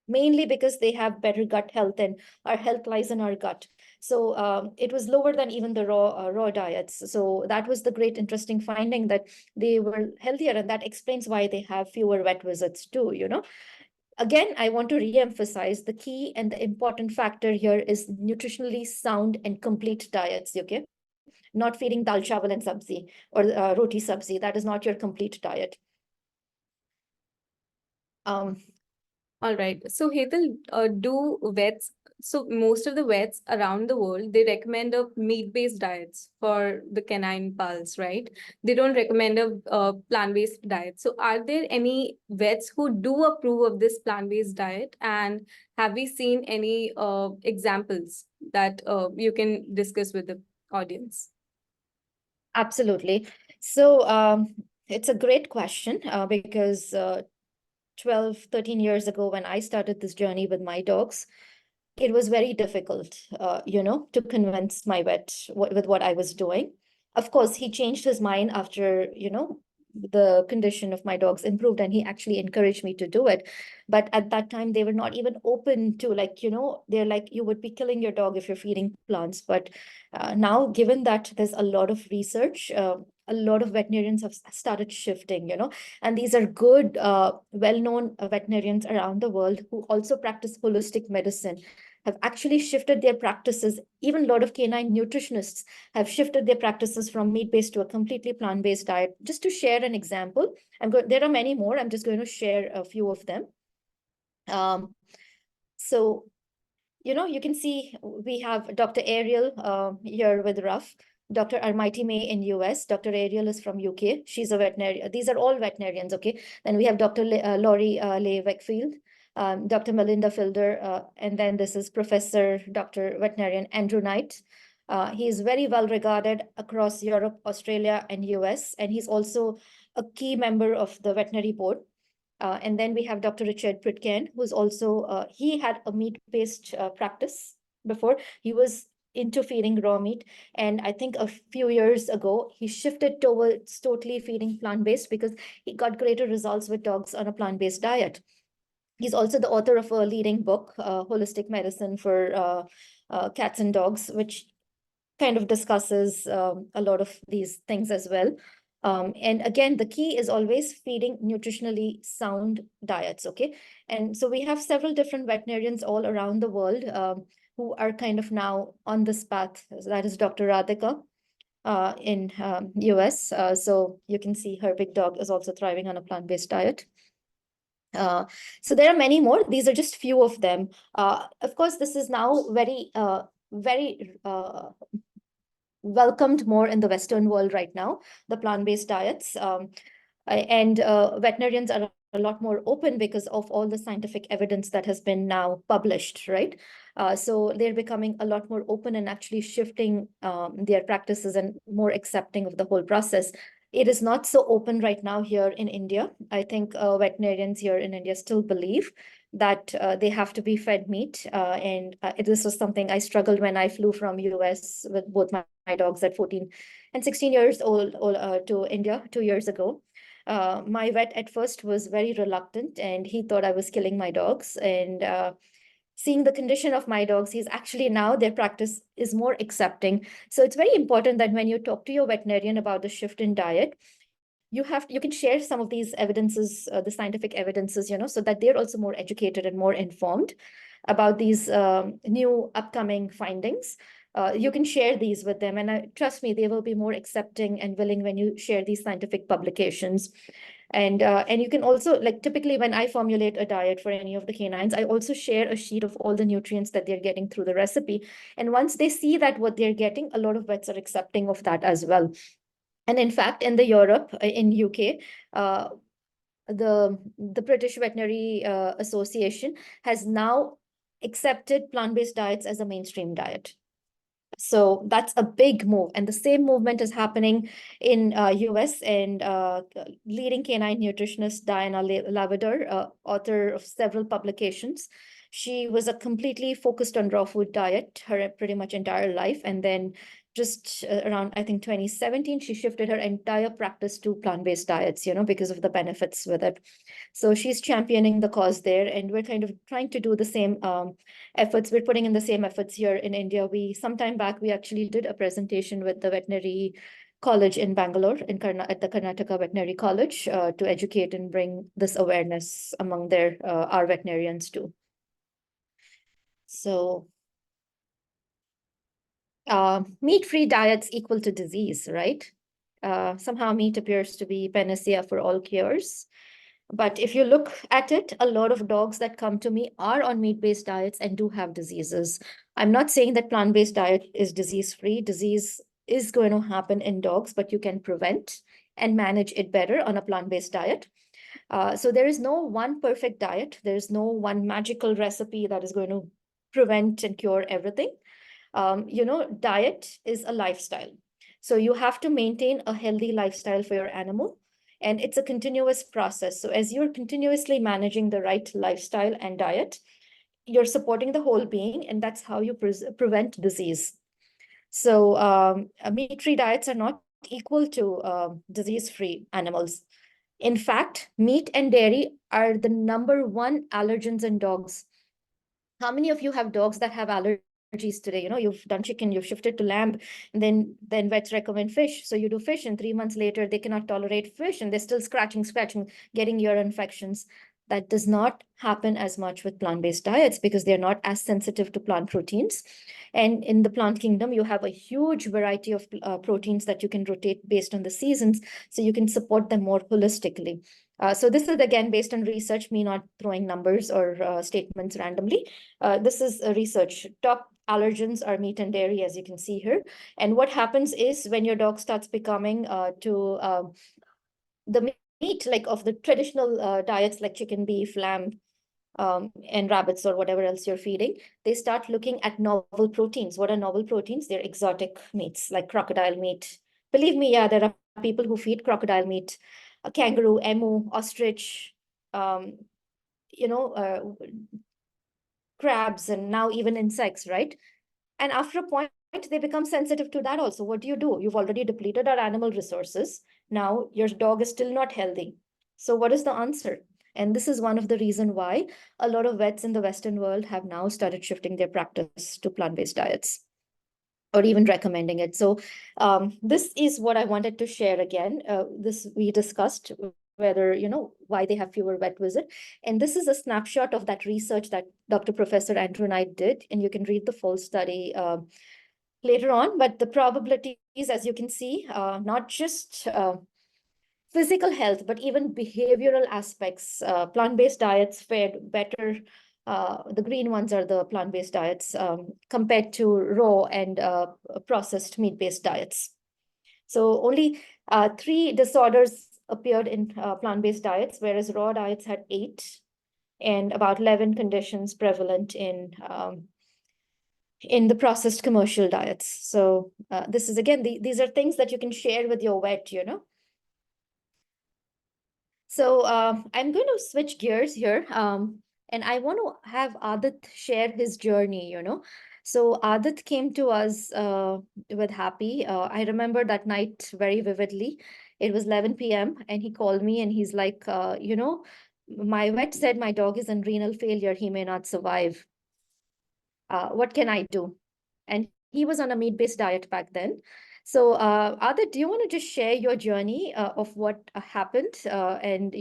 mainly because they have better gut health, and our health lies in our gut. So it was lower than even the raw diets. So that was the great interesting finding, that they were healthier, and that explains why they have fewer vet visits too, Again, I want to re-emphasize the key and the important factor here is nutritionally sound and complete diets, okay? Not feeding dal chawal and sabzi or roti sabzi. That is not your complete diet. All right. So Hetal, do vets so most of the vets around the world, they recommend a meat-based diets for the canine pals, right? They don't recommend a plant-based diet. So are there any vets who do approve of this plant-based diet? And have we seen any examples that you can discuss with the audience? Absolutely. So it's a great question because 12, 13 years ago, when I started this journey with my dogs, it was very difficult, to convince my vet with what I was doing. Of course, he changed his mind after, the condition of my dogs improved, and he actually encouraged me to do it. But at that time, they were not even open to, they're like, you would be killing your dog if you're feeding plants. But now, given that there's a lot of research, a lot of veterinarians have started shifting, and these are good, well-known veterinarians around the world who also practice holistic medicine, have actually shifted their practices. Even a lot of canine nutritionists have shifted their practices from meat-based to a completely plant-based diet. Just to share an example, there are many more. I'm just going to share a few of them. So, you can see we have Dr. Ariel here with Ruff, Dr. Armiti May in US, Dr. Ariel is from UK. She's a veterinarian. These are all veterinarians, okay? Then we have Dr. Laurie Leigh Wakefield, Dr. Melinda Fielder, and then this is Professor Dr. Veterinarian Andrew Knight. He is very well regarded across Europe, Australia, and US, and he's also a key member of the veterinary board. And then we have Dr. Richard Pritkin, who's also, he had a meat-based practice before. He was into feeding raw meat. And I think a few years ago, he shifted towards totally feeding plant-based because he got greater results with dogs on a plant-based diet. He's also the author of a leading book, Holistic Medicine for Cats and Dogs, which kind of discusses a lot of these things as well. And again, the key is always feeding nutritionally sound diets, okay? And so we have several different veterinarians all around the world who are kind of now on this path. That is Dr. Radhika in US. So you can see her big dog is also thriving on a plant-based diet. So there are many more. These are just few of them. Of course, this is now very welcomed more in the Western world right now, the plant-based diets. And veterinarians are a lot more open because of all the scientific evidence that has been now published, right? So they're becoming a lot more open and actually shifting their practices and more accepting of the whole process. It is not so open right now here in India. I think veterinarians here in India still believe that they have to be fed meat. And this was something I struggled when I flew from US with both my dogs at 14 and 16 years old to India 2 years ago. My vet at first was very reluctant and he thought I was killing my dogs. And seeing the condition of my dogs, he's actually now their practice is more accepting. So it's very important that when you talk to your veterinarian about the shift in diet, you can share some of these evidences, the scientific evidences, so that they're also more educated and more informed about these new upcoming findings. You can share these with them, and trust me, they will be more accepting and willing when you share these scientific publications. And you can also, like, typically when I formulate a diet for any of the canines, I also share a sheet of all the nutrients that they're getting through the recipe. And once they see that what they're getting, a lot of vets are accepting of that as well. And in fact, in the Europe, in UK, the British Veterinary Association has now accepted plant-based diets as a mainstream diet. So that's a big move. And the same movement is happening in US, and leading canine nutritionist Diana Lavender, author of several publications. She was a completely focused on raw food diet her pretty much entire life. And then just around, I think 2017, she shifted her entire practice to plant-based diets, because of the benefits with it. So she's championing the cause there, and we're kind of trying to do the same efforts. We're putting in the same efforts here in India. Some time back, we actually did a presentation with the veterinary college in Bangalore, at the Karnataka Veterinary College, to educate and bring this awareness among our veterinarians too. So meat-free diets equal to disease, right? Somehow meat appears to be panacea for all cures. But if you look at it, a lot of dogs that come to me are on meat-based diets and do have diseases. I'm not saying that plant-based diet is disease-free. Disease is going to happen in dogs, but you can prevent and manage it better on a plant-based diet. So there is no one perfect diet. There is no one magical recipe that is going to prevent and cure everything. Diet is a lifestyle. So you have to maintain a healthy lifestyle for your animal. And it's a continuous process. So as you're continuously managing the right lifestyle and diet, you're supporting the whole being, and that's how you prevent disease. So meat-free diets are not equal to disease-free animals. In fact, meat and dairy are the #1 allergens in dogs. How many of you have dogs that have allergies today? You've done chicken, you've shifted to lamb, and then vets recommend fish. So you do fish, and 3 months later, they cannot tolerate fish, and they're still scratching, getting ear infections. That does not happen as much with plant-based diets because they're not as sensitive to plant proteins. And in the plant kingdom, you have a huge variety of proteins that you can rotate based on the seasons, so you can support them more holistically. So this is, again, based on research, me not throwing numbers or statements randomly. This is research. Top allergens are meat and dairy, as you can see here. And what happens is when your dog starts becoming the meat, like of the traditional diets like chicken, beef, lamb, and rabbits or whatever else you're feeding, they start looking at novel proteins. What are novel proteins? They're exotic meats like crocodile meat. Believe me, yeah, there are people who feed crocodile meat, kangaroo, emu, ostrich, um, crabs, and now even insects, right? And after a point, they become sensitive to that also. What do? You've already depleted our animal resources. Now your dog is still not healthy. So what is the answer? And this is one of the reasons why a lot of vets in the Western world have now started shifting their practice to plant-based diets or even recommending it. So this is what I wanted to share again. This we discussed whether, why they have fewer vet visits. And this is a snapshot of that research that Dr. Professor Andrew Knight did. And you can read the full study later on. But the probabilities, as you can see, not just physical health, but even behavioral aspects. Plant-based diets fared better. The green ones are the plant-based diets compared to raw and processed meat-based diets. So only 3 disorders appeared in plant-based diets, whereas raw diets had 8, and about 11 conditions prevalent in the processed commercial diets. So this is, again, these are things that you can share with your vet, So I'm going to switch gears here. And I want to have Adit share his journey, So Adit came to us with Happy. I remember that night very vividly. It was 11 p.m. and he called me and he's like, my vet said my dog is in renal failure. He may not survive. What can I do? And he was on a meat-based diet back then. So Adit, do you want to just share your journey of what happened and,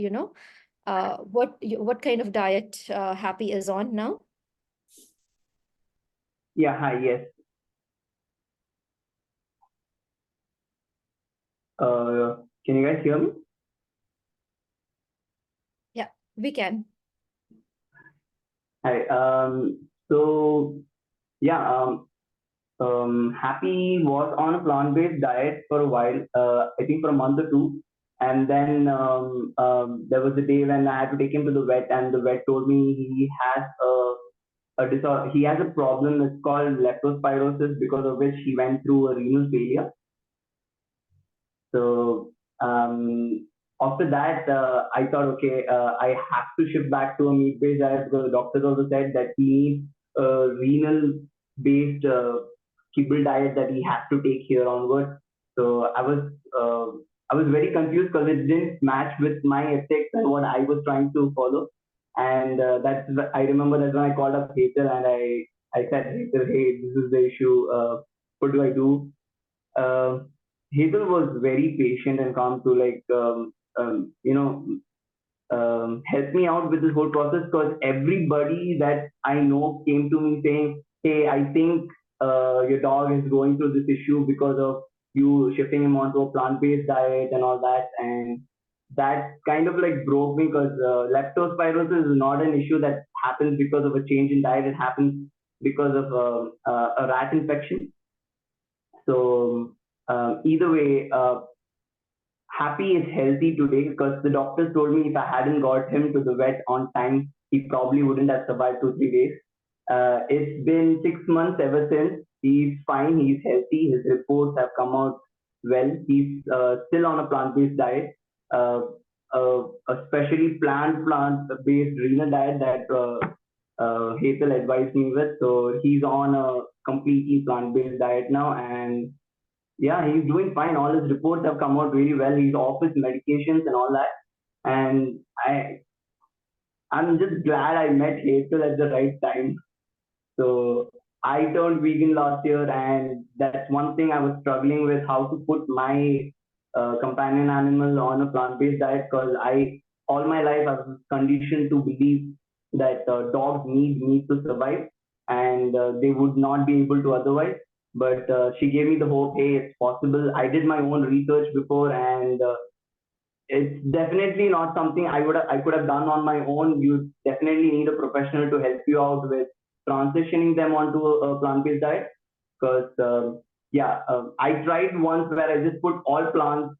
what kind of diet Happy is on now? Yeah, hi, yes. Can you guys hear me? Yeah, we can. Hi. So yeah, Happy was on a plant-based diet for a while, I think for a month or two. And then there was a day when I had to take him to the vet, and the vet told me he has a disorder. He has a problem. It's called leptospirosis, because of which he went through a renal failure. So after that, I thought, okay, I have to shift back to a meat-based diet, because the doctors also said that he needs a renal-based kibble diet that he has to take here onwards. So I was very confused because it didn't match with my ethics and what I was trying to follow. And I remember that's when I called up Hazel and I said, Hazel, hey, this is the issue. What do I do? uh, Hazel was very patient and calm to help me out with this whole process, because everybody that I know came to me saying, "Hey, I think your dog is going through this issue because of you shifting him onto a plant-based diet and all that." And that kind of like broke me, because leptospirosis is not an issue that happens because of a change in diet. It happens because of a rat infection. So either way, Happy is healthy today, because the doctors told me if I hadn't got him to the vet on time, he probably wouldn't have survived 2 3 days. It's been 6 months ever since. He's fine. He's healthy. His reports have come out well. He's still on a plant-based diet, uh, a specially plant-based renal diet that Hazel advised me with. So he's on a completely plant-based diet now, and yeah, he's doing fine. All his reports have come out really well. He's off his medications and all that. And I'm just glad I met Hazel at the right time. So I turned vegan last year, and that's one thing I was struggling with, how to put my companion animal on a plant-based diet, because all my life I was conditioned to believe that dogs need meat to survive, and they would not be able to otherwise. But she gave me the hope, hey, it's possible. I did my own research before, and it's definitely not something I could have done on my own. You definitely need a professional to help you out with transitioning them onto a plant-based diet. Because I tried once where I just put all plants,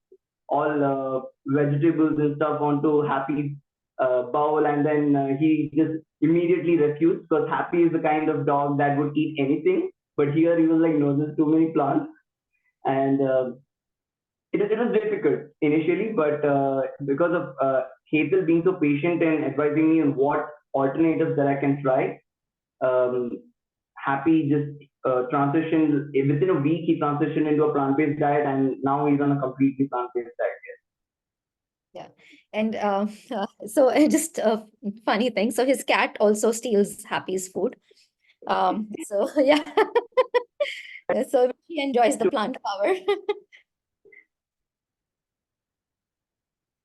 all vegetables and stuff onto Happy's bowl, and then he just immediately refused, because Happy is the kind of dog that would eat anything. But here he was like, no, there's too many plants, and it was difficult initially, but because of Hazel being so patient and advising me on what alternatives that I can try, um, Happy just transitioned within a week. He transitioned into a plant-based diet, and now he's on a completely plant-based diet. Yeah. And so just a funny thing. So his cat also steals Happy's food. So yeah. So he enjoys the plant power.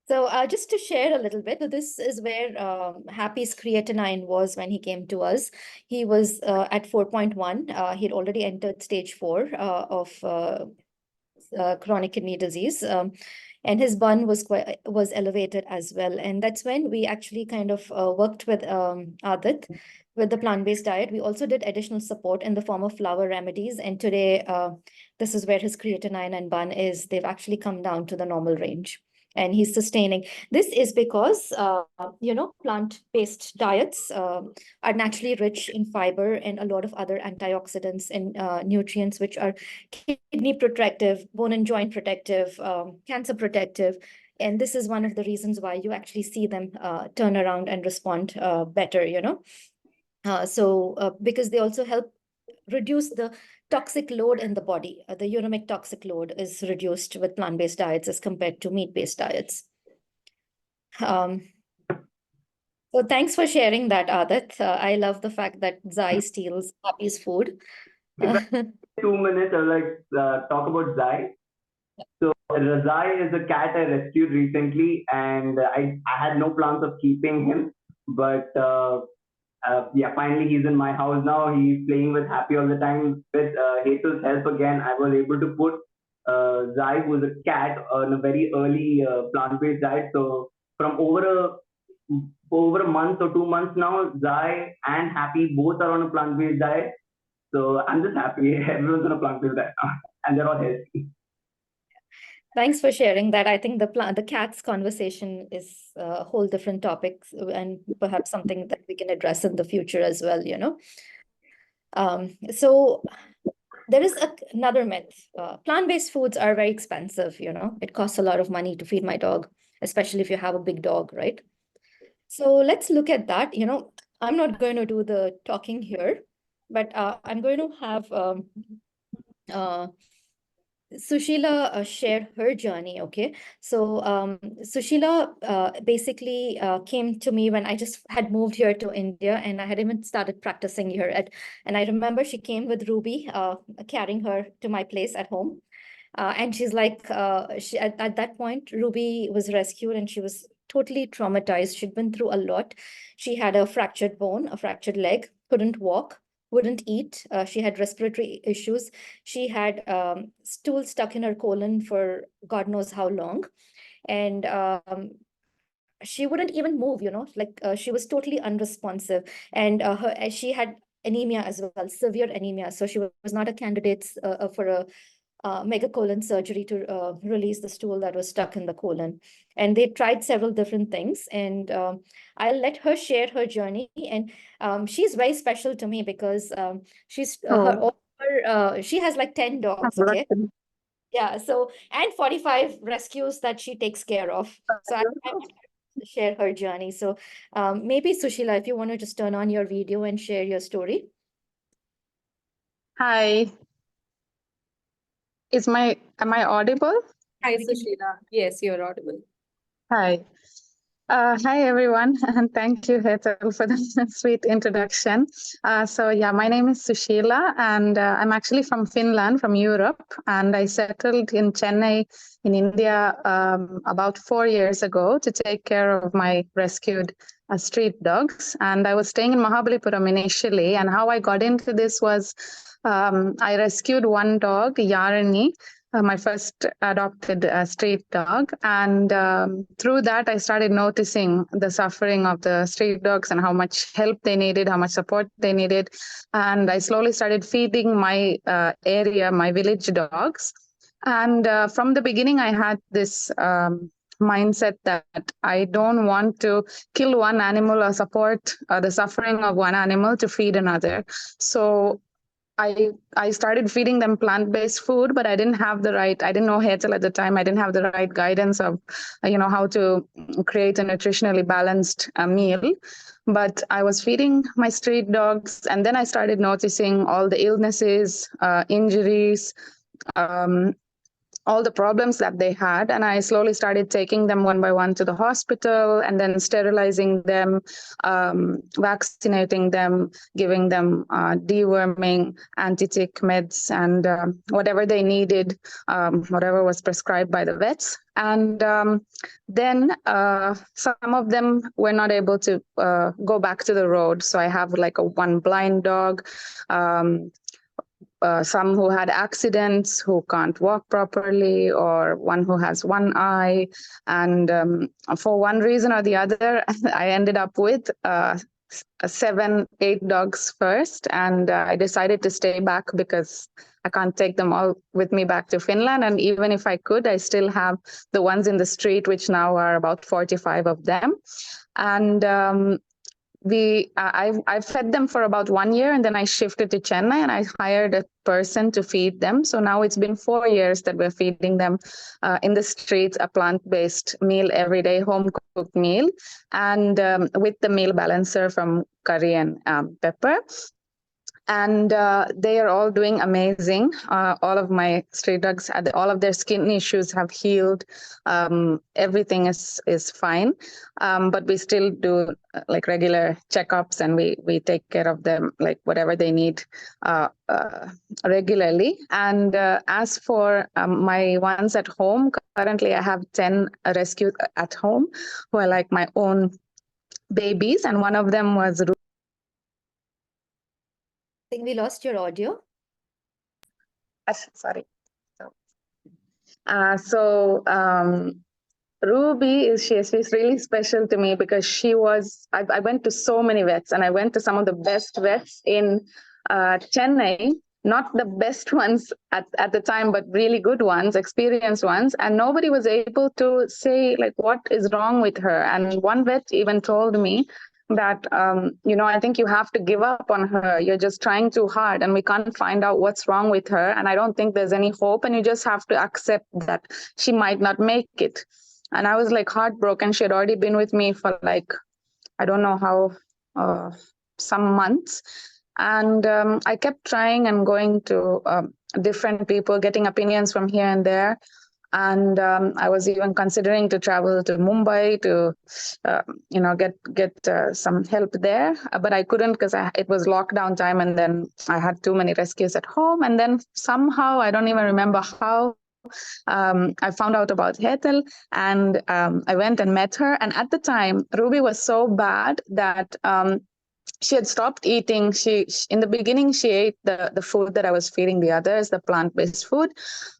So just to share a little bit, so this is where Happy's creatinine was when he came to us. He was at 4.1. He'd already entered stage 4 of chronic kidney disease. And his bun was elevated as well. And that's when we actually kind of worked with Adit with the plant-based diet. We also did additional support in the form of flower remedies. And today, this is where his creatinine and bun is. They've actually come down to the normal range. And he's sustaining. This is because, plant-based diets are naturally rich in fiber and a lot of other antioxidants and nutrients, which are kidney protective, bone and joint protective, cancer protective. And this is one of the reasons why you actually see them turn around and respond better, because they also help reduce the toxic load in the body. The uremic toxic load is reduced with plant-based diets as compared to meat-based diets. So thanks for sharing that, Adit. I love the fact that Zai steals Happy's food. 2 minutes, I'll talk about Zai. So Zai is a cat I rescued recently, and I had no plans of keeping him, but finally he's in my house now. He's playing with Happy all the time. With Hazel's help again, I was able to put Zai, who's a cat, on a very early plant-based diet. So from over a month or 2 months now, Zai and Happy both are on a plant-based diet. So I'm just happy everyone's on a plant-based diet now, and they're all healthy. Thanks for sharing that. I think the cats conversation is a whole different topic, and perhaps something that we can address in the future as well, So there is another myth. Plant-based foods are very expensive, It costs a lot of money to feed my dog, especially if you have a big dog, right? So let's look at that. I'm not going to do the talking here, but I'm going to have Sushila share her journey, okay? So Sushila basically came to me when I just had moved here to India, and I had even started practicing here. And I remember she came with Ruby, carrying her to my place at home. And she's like, at that point, Ruby was rescued and she was totally traumatized. She'd been through a lot. She had a fractured bone, a fractured leg, couldn't walk, wouldn't eat. She had respiratory issues. She had stool stuck in her colon for God knows how long. and she wouldn't even move, like she was totally unresponsive, and she had anemia as well, severe anemia. So she was not a candidate for a megacolon surgery to release the stool that was stuck in the colon. And they tried several different things, and I'll let her share her journey. And she's very special to me because she's she has like 10 dogs, okay? Yeah, so, and 45 rescues that she takes care of. So I'm to share her journey. So maybe Sushila, if you want to just turn on your video and share your story. Hi. Am I audible? Hi, Sushila. Yes, you're audible. Hi. Hi, everyone, and thank you, Hetal, for the sweet introduction. So yeah, my name is Sushila, and I'm actually from Finland, from Europe, and I settled in Chennai in India about 4 years ago to take care of my rescued street dogs. And I was staying in Mahabalipuram initially, and how I got into this was I rescued one dog, Yarani, my first adopted street dog. And through that, I started noticing the suffering of the street dogs and how much help they needed, how much support they needed. And I slowly started feeding my area, my village dogs. And from the beginning, I had this mindset that I don't want to kill one animal or support the suffering of one animal to feed another. So I started feeding them plant-based food, but I didn't know Hetal at the time. I didn't have the right guidance of, how to create a nutritionally balanced meal. But I was feeding my street dogs, and then I started noticing all the illnesses, injuries, all the problems that they had. And I slowly started taking them one by one to the hospital and then sterilizing them, vaccinating them, giving them deworming, anti-tick meds, and whatever they needed, whatever was prescribed by the vets. And then some of them were not able to go back to the road. So I have like one blind dog, some who had accidents, who can't walk properly, or one who has one eye. And for one reason or the other, I ended up with 7, 8 dogs first. And I decided to stay back because I can't take them all with me back to Finland. And even if I could, I still have the ones in the street, which now are about 45 of them. And I fed them for about 1 year, and then I shifted to Chennai and I hired a person to feed them. So now it's been 4 years that we're feeding them in the streets, a plant-based meal every day, home-cooked meal, and with the meal balancer from curry and pepper. And they are all doing amazing. All of my street dogs, all of their skin issues have healed. Everything is fine. But we still do like regular checkups, and we take care of them, like whatever they need regularly. And as for my ones at home, currently I have 10 rescued at home who are like my own babies. And one of them was I think we lost your audio. sorry. Ruby she's really special to me because I went to so many vets, and I went to some of the best vets in Chennai, not the best ones at the time, but really good ones, experienced ones. And nobody was able to say like what is wrong with her. And one vet even told me that, I think you have to give up on her. You're just trying too hard, and we can't find out what's wrong with her. And I don't think there's any hope, and you just have to accept that she might not make it. And I was like heartbroken. She had already been with me for like, I don't know how, some months. And I kept trying and going to different people, getting opinions from here and there. And I was even considering to travel to Mumbai to, get some help there. But I couldn't because it was lockdown time, and then I had too many rescues at home. And then somehow, I don't even remember how, I found out about Hetal, and I went and met her. And at the time, Ruby was so bad that she had stopped eating. In the beginning, she ate the food that I was feeding the others, the plant-based food.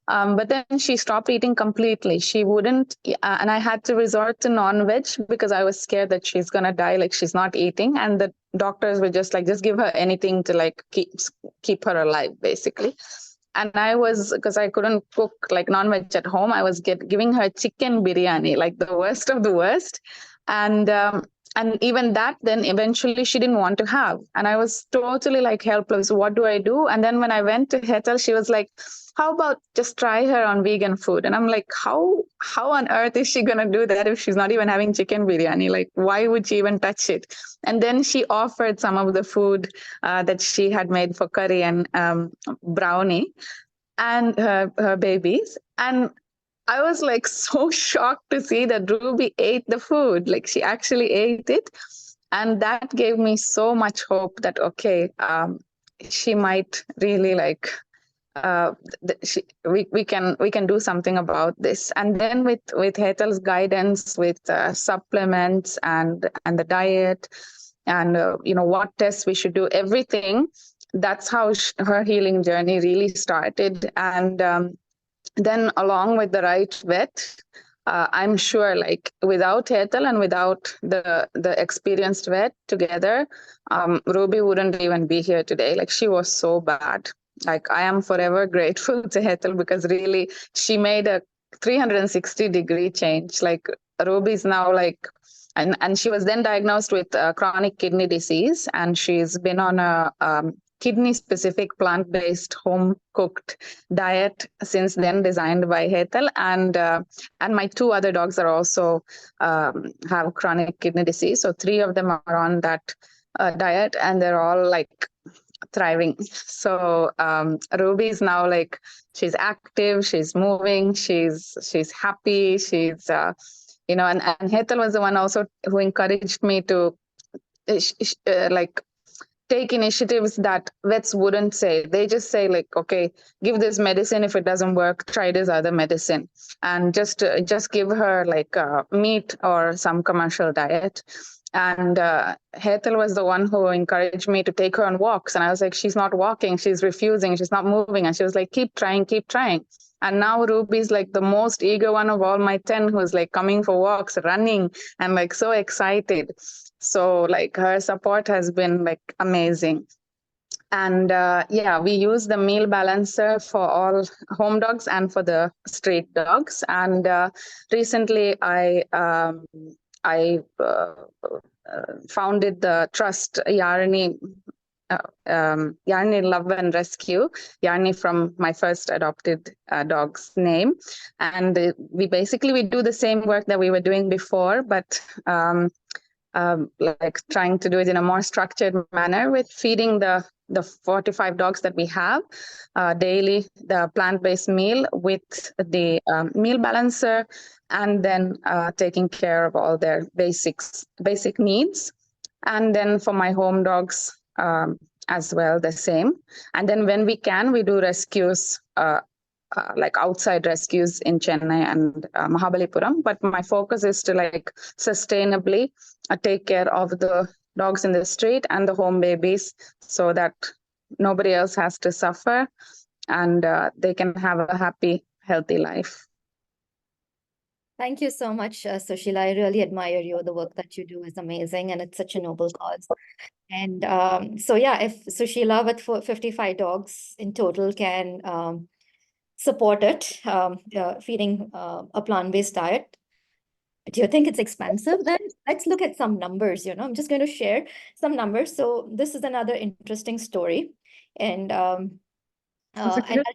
But then she stopped eating completely. She wouldn't, and I had to resort to non-veg because I was scared that she's gonna die, like she's not eating. And the doctors were just like, just give her anything to like keep her alive, basically. And I was, because I couldn't cook like non-veg at home, I was giving her chicken biryani, like the worst of the worst. And even that, then eventually she didn't want to have. And I was totally like helpless. What do I do? And then when I went to Hetal, she was like, how about just try her on vegan food? And I'm like, how on earth is she going to do that if she's not even having chicken biryani? Like, why would she even touch it? And then she offered some of the food that she had made for curry and brownie and her babies. And I was like so shocked to see that Ruby ate the food. Like she actually ate it. And that gave me so much hope that, okay, she might really like, we can do something about this. And then with Hetal's guidance, with supplements and the diet and, what tests we should do, everything, that's how her healing journey really started. And then along with the right vet, I'm sure like without Hetal and without the experienced vet together, Ruby wouldn't even be here today. Like she was so bad. Like I am forever grateful to Hetal because really she made a 360-degree change. Like Ruby's now like, and she was then diagnosed with chronic kidney disease, and she's been on a kidney-specific plant-based home-cooked diet since then, designed by Hetal. And my two other dogs are also have chronic kidney disease. So 3 of them are on that diet, and they're all like thriving. So Ruby is now like, she's active, she's moving, she's happy, she's and Hetal was the one also who encouraged me to like take initiatives that vets wouldn't say. They just say like, okay, give this medicine. If it doesn't work, try this other medicine, and just give her like meat or some commercial diet. And Hetal was the one who encouraged me to take her on walks. And I was like, she's not walking, she's refusing, she's not moving. And she was like, keep trying, keep trying. And now Ruby's like the most eager one of all my 10 who's like coming for walks, running, and like so excited. So like her support has been like amazing. And we use the meal balancer for all home dogs and for the street dogs. And recently I founded the trust Yarni Love and Rescue, Yarni from my first adopted dog's name. And we do the same work that we were doing before, but like trying to do it in a more structured manner with feeding the 45 dogs that we have daily the plant-based meal with the meal balancer, and then taking care of all their basic needs. And then for my home dogs as well, the same. And then when we can, we do rescues, like outside rescues in Chennai and Mahabalipuram. But my focus is to like sustainably take care of the dogs in the street and the home babies so that nobody else has to suffer, and they can have a happy, healthy life. Thank you so much, Sushila. I really admire you. The work that you do is amazing, and it's such a noble cause. And so, yeah, if Sushila with 55 dogs in total can support it, feeding a plant-based diet, do you think it's expensive? Then let's look at some numbers. I'm just going to share some numbers. So this is another interesting story. And I'll share that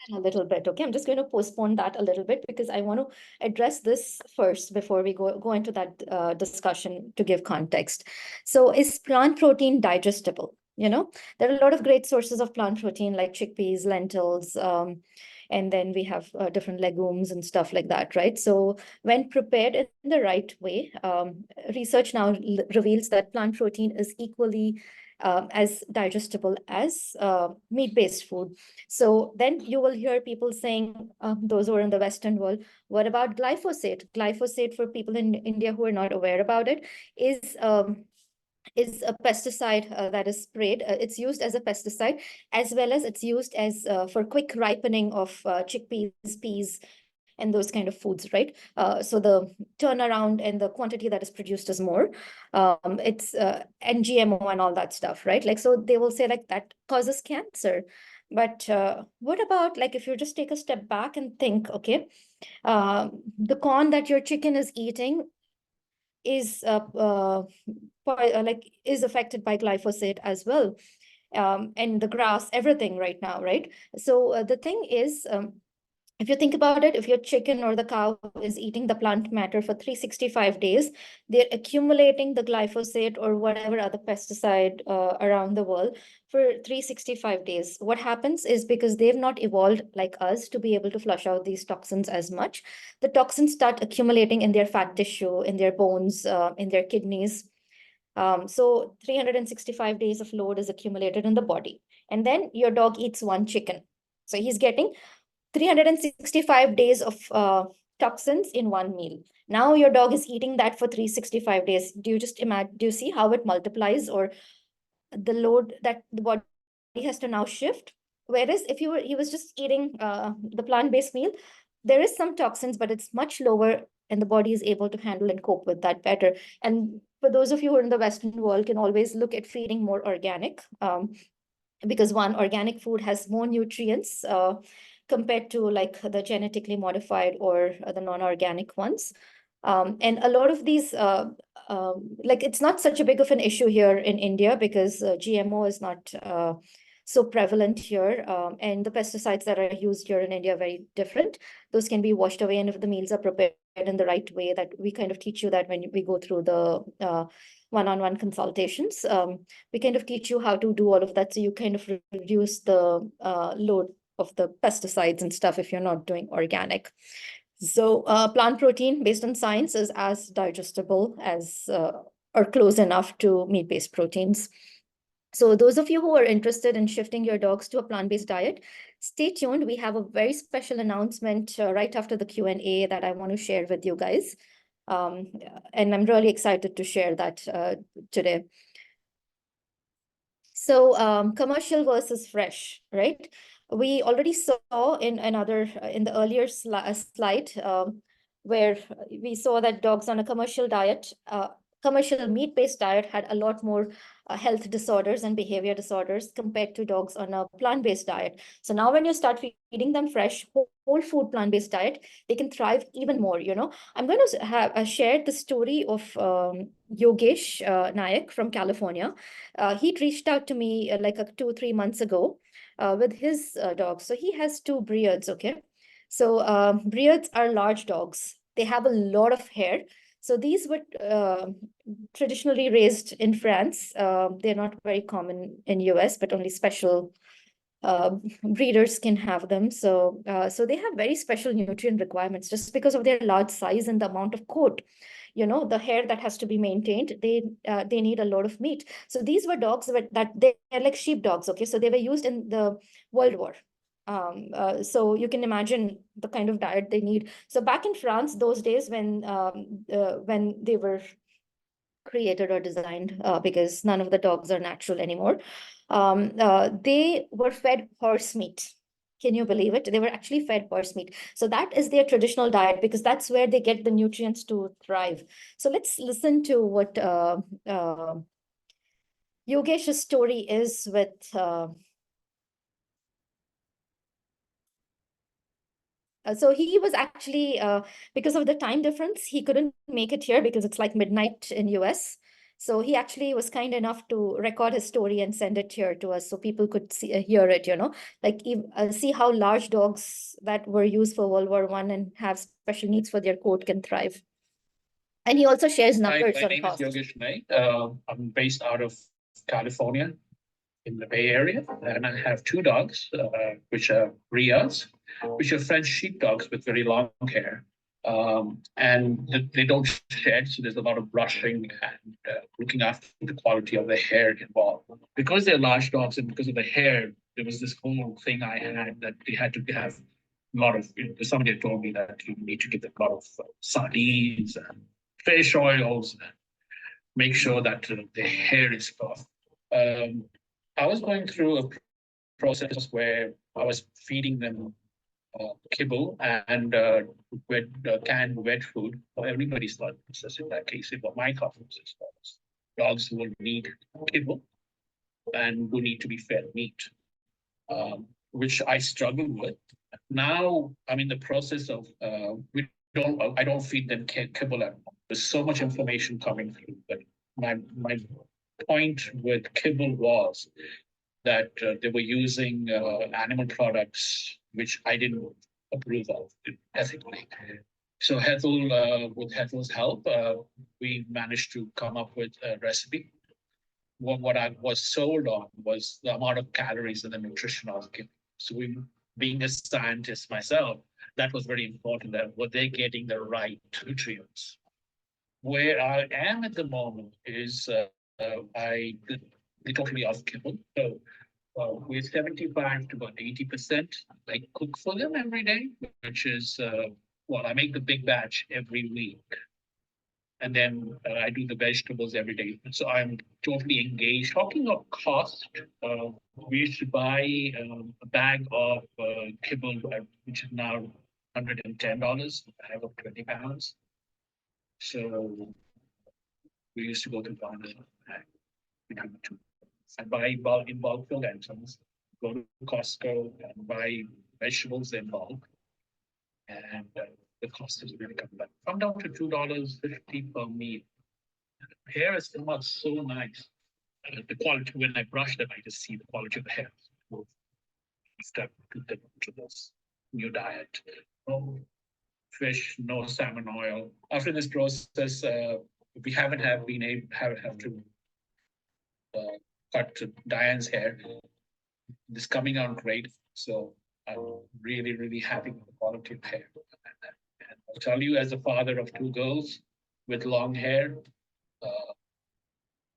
in a little bit. Okay, I'm just going to postpone that a little bit because I want to address this first before we go into that discussion to give context. So is plant protein digestible? There are a lot of great sources of plant protein like chickpeas, lentils, and then we have different legumes and stuff like that, right? So when prepared in the right way, research now reveals that plant protein is equally as digestible as meat-based food. So then you will hear people saying, those who are in the Western world, what about glyphosate? Glyphosate, for people in India who are not aware about it, is is a pesticide that is sprayed. It's used as a pesticide, as well as it's used as for quick ripening of chickpeas, peas, and those kind of foods, right? So the turnaround and the quantity that is produced is more. It's and GMO and all that stuff, right? Like, so they will say like that causes cancer. But what about like if you just take a step back and think, okay, the corn that your chicken is eating is is affected by glyphosate as well, and the grass, everything right now, right? So the thing is, if you think about it, if your chicken or the cow is eating the plant matter for 365 days, they're accumulating the glyphosate or whatever other pesticide around the world for 365 days. What happens is, because they've not evolved like us to be able to flush out these toxins as much, the toxins start accumulating in their fat tissue, in their bones, in their kidneys. So 365 days of load is accumulated in the body. And then your dog eats one chicken. So he's getting 365 days of toxins in one meal. Now your dog is eating that for 365 days. Do you just imagine, do you see how it multiplies, or the load that the body has to now shift? Whereas if he was just eating the plant-based meal, there is some toxins, but it's much lower, and the body is able to handle and cope with that better. And for those of you who are in the Western world, can always look at feeding more organic, because one, organic food has more nutrients compared to like the genetically modified or the non-organic ones. And a lot of these, like it's not such a big of an issue here in India, because GMO is not so prevalent here. And the pesticides that are used here in India are very different. Those can be washed away, and if the meals are prepared in the right way, that we kind of teach you that when we go through the one-on-one consultations, we kind of teach you how to do all of that, so you kind of reduce the load of the pesticides and stuff if you're not doing organic. So plant protein based on science is as digestible as or close enough to meat-based proteins. So those of you who are interested in shifting your dogs to a plant-based diet, stay tuned. We have a very special announcement right after the Q&A that I want to share with you guys. And I'm really excited to share that today. So commercial versus fresh, right? We already saw in another, in the earlier slide, where we saw that dogs on a commercial diet, commercial meat-based diet, had a lot more health disorders and behavior disorders compared to dogs on a plant-based diet. So now when you start feeding them fresh, whole food plant-based diet, they can thrive even more, you know. I'm going to have shared the story of Yogesh Nayak from California. He reached out to me like 2 or 3 months ago with his dog. So he has 2 Breeds, okay? So Breeds are large dogs. They have a lot of hair. So these were traditionally raised in France. They're not very common in US, but only special breeders can have them. So so they have very special nutrient requirements just because of their large size and the amount of coat. You know, the hair that has to be maintained, they need a lot of meat. So these were dogs that they're like sheep dogs, okay? So they were used in the World War. So you can imagine the kind of diet they need. So back in France, those days when they were created or designed, because none of the dogs are natural anymore, they were fed horse meat. Can you believe it? They were actually fed horse meat. So that is their traditional diet, because that's where they get the nutrients to thrive. So let's listen to what Yogesh's story is with so he was actually, because of the time difference, he couldn't make it here because it's like midnight in US. So he actually was kind enough to record his story and send it here to us so people could see, hear it, you know, like see how large dogs that were used for World War I and have special needs for their coat can thrive. And he also shares numbers My on name cost. is Yogesh Naik. I'm based out of California in the Bay Area, and I have 2 dogs, which are Brias, which are French sheepdogs with very long hair. And they don't shed, so there's a lot of brushing and looking after the quality of the hair involved. Because they're large dogs and because of the hair, there was this whole thing I had that they had to have a lot of, somebody had told me that you need to give them a lot of sardines and fish oils, make sure that the hair is soft. I was going through a process where I was feeding them kibble and canned wet food for everybody's thought process. In that case, it was my thought process was dogs will need kibble and will need to be fed meat, which I struggled with. Now I'm in the process of I don't feed them kibble anymore. There's so much information coming through, but my point with kibble was that they were using animal products which I didn't approve of ethically. So with Hethel's help, we managed to come up with a recipe. What I was sold on was the amount of calories and the nutrition I was giving. So being a scientist myself, that was very important, that were they getting the right nutrients. Where I am at the moment is I totally off kibble. So we're 75 to about 80%. I cook for them every day, which is, I make the big batch every week. And then I do the vegetables every day. So I'm totally engaged. Talking of cost, we used to buy a bag of kibble, which is now $110, a bag of 20 pounds. So we used to go to Ghana between the two. I buy in bulk for lentils, go to Costco and buy vegetables in bulk. And the cost is really coming back. Come down to $2.50 per meal. Hair is still not so nice. The quality, when I brush them, I just see the quality of the hair. Step to this new diet. No fish, no salmon oil. After this process, we haven't been able have to cut Diane's hair. This coming out great. So I'm really, really happy with the quality of hair. And I'll tell you, as a father of two girls with long hair,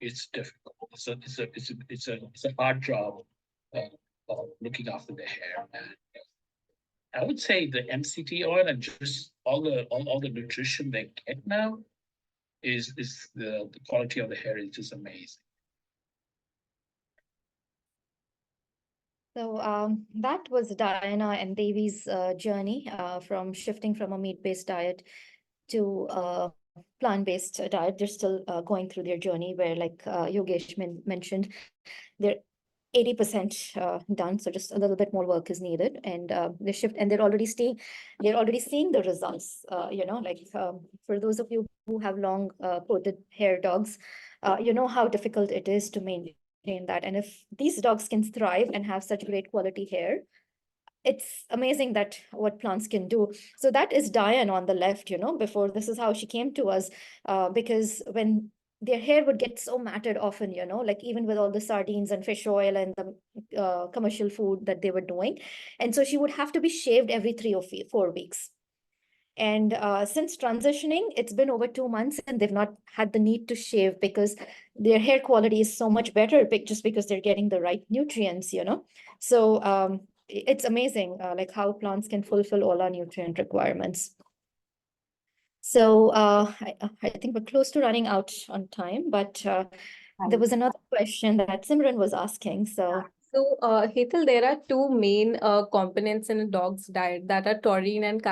it's difficult. It's a hard job looking after the hair. And I would say the MCT oil and just all the nutrition they get now is the quality of the hair is just amazing. So that was Diana and Devi's journey from shifting from a meat-based diet to a plant-based diet. They're still going through their journey where, like Yogesh mentioned, they're 80% done. So just a little bit more work is needed, and they shift, and they're already seeing the results. For those of you who have long coated hair dogs, you know how difficult it is to maintain that. And if these dogs can thrive and have such great quality hair, it's amazing that what plants can do. So that is Diane on the left, before. This is how she came to us, because when their hair would get so matted often, like even with all the sardines and fish oil and the commercial food that they were doing. And so she would have to be shaved every 3 or 4 weeks. And since transitioning, it's been over 2 months and they've not had the need to shave because their hair quality is so much better just because they're getting the right nutrients, So it's amazing like how plants can fulfill all our nutrient requirements. So I think we're close to running out on time, but there was another question that Simran was asking. So Hetal, there are two main components in a dog's diet that are taurine and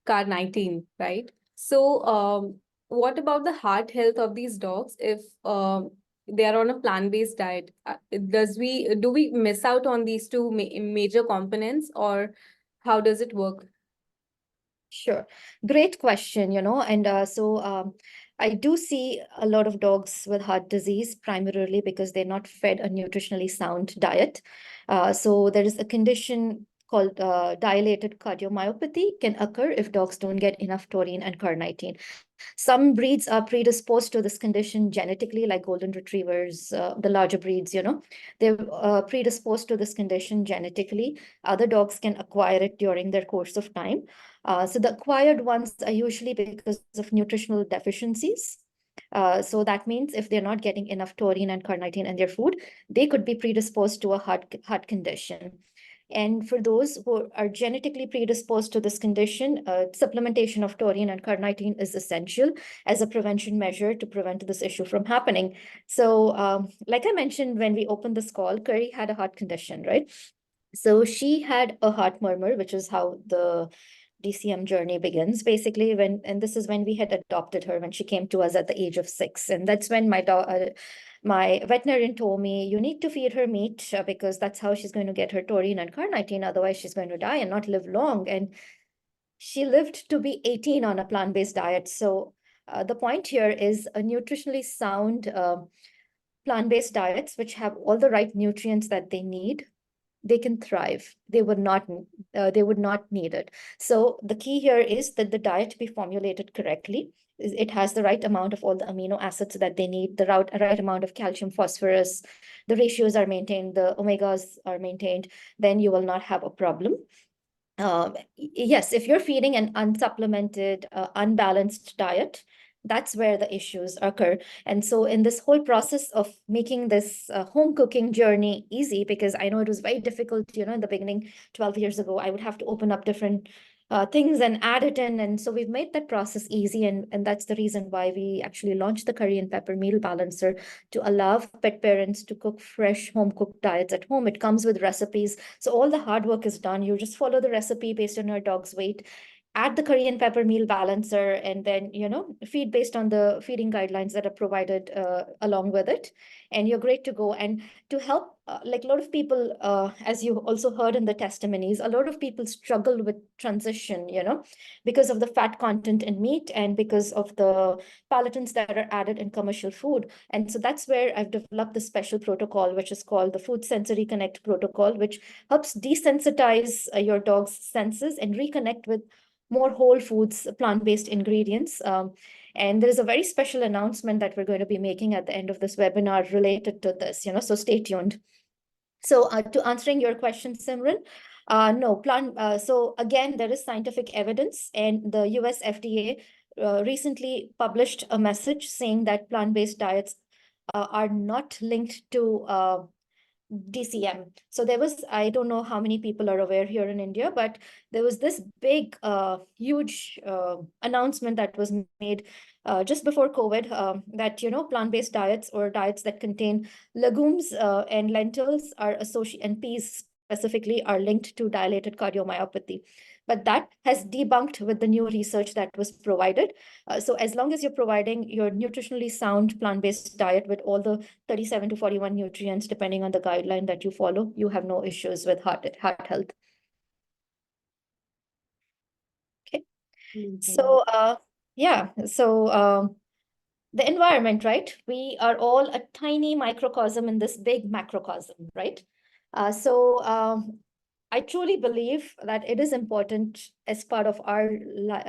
carnitine, right? So what about the heart health of these dogs if they are on a plant-based diet? Do we miss out on these two major components, or how does it work? Sure. Great question, and so I do see a lot of dogs with heart disease primarily because they're not fed a nutritionally sound diet. So there is a condition called dilated cardiomyopathy can occur if dogs don't get enough taurine and carnitine. Some breeds are predisposed to this condition genetically, like golden retrievers, the larger breeds, they're predisposed to this condition genetically. Other dogs can acquire it during their course of time. So the acquired ones are usually because of nutritional deficiencies. So that means if they're not getting enough taurine and carnitine in their food, they could be predisposed to a heart condition. And for those who are genetically predisposed to this condition, supplementation of taurine and carnitine is essential as a prevention measure to prevent this issue from happening. So like I mentioned, when we opened this call, Curry had a heart condition, right? So she had a heart murmur, which is how the DCM journey begins, basically, and this is when we had adopted her when she came to us at the age of 6. And that's when my veterinarian told me, you need to feed her meat because that's how she's going to get her taurine and carnitine. Otherwise, she's going to die and not live long. And she lived to be 18 on a plant-based diet. So the point here is a nutritionally sound plant-based diets, which have all the right nutrients that they need, they can thrive. They would not need it. So the key here is that the diet be formulated correctly. It has the right amount of all the amino acids that they need, the right amount of calcium, phosphorus, the ratios are maintained, the omegas are maintained, then you will not have a problem. Yes, if you're feeding an unsupplemented, unbalanced diet, that's where the issues occur. And so in this whole process of making this home cooking journey easy, because I know it was very difficult, in the beginning, 12 years ago, I would have to open up different things and add it in. And so we've made that process easy. And that's the reason why we actually launched the curry and pepper meal balancer to allow pet parents to cook fresh home cooked diets at home. It comes with recipes. So all the hard work is done. You just follow the recipe based on your dog's weight, add the curry and pepper meal balancer, and then, feed based on the feeding guidelines that are provided along with it. And you're great to go. And to help, like a lot of people, as you also heard in the testimonies, a lot of people struggle with transition, because of the fat content in meat and because of the palatants that are added in commercial food. And so that's where I've developed this special protocol, which is called the Food Sensory Connect protocol, which helps desensitize your dog's senses and reconnect with more whole foods, plant-based ingredients. And there is a very special announcement that we're going to be making at the end of this webinar related to this, so stay tuned. So to answering your question, Simran, no, so again, there is scientific evidence, and the US FDA recently published a message saying that plant-based diets are not linked to DCM. So there was, I don't know how many people are aware here in India, but there was this big, huge announcement that was made just before COVID that, plant-based diets or diets that contain legumes and lentils are associated, and peas specifically, are linked to dilated cardiomyopathy. But that has debunked with the new research that was provided. So as long as you're providing your nutritionally sound plant-based diet with all the 37 to 41 nutrients, depending on the guideline that you follow, you have no issues with heart health. Okay. So, the environment, right? We are all a tiny microcosm in this big macrocosm, right? I truly believe that it is important as part of our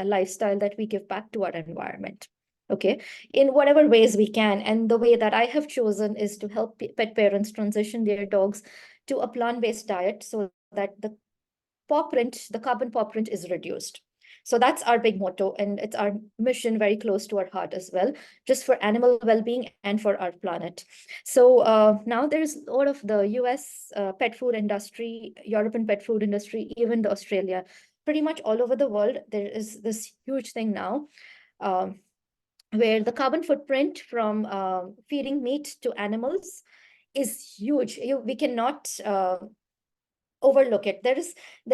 lifestyle that we give back to our environment, okay, in whatever ways we can. And the way that I have chosen is to help pet parents transition their dogs to a plant-based diet so that the carbon paw print is reduced. So that's our big motto, and it's our mission, very close to our heart as well, just for animal well-being and for our planet. So now there's a lot of the US pet food industry, European pet food industry, even the Australia, pretty much all over the world, there is this huge thing now where the carbon footprint from feeding meat to animals is huge. We cannot overlook it. There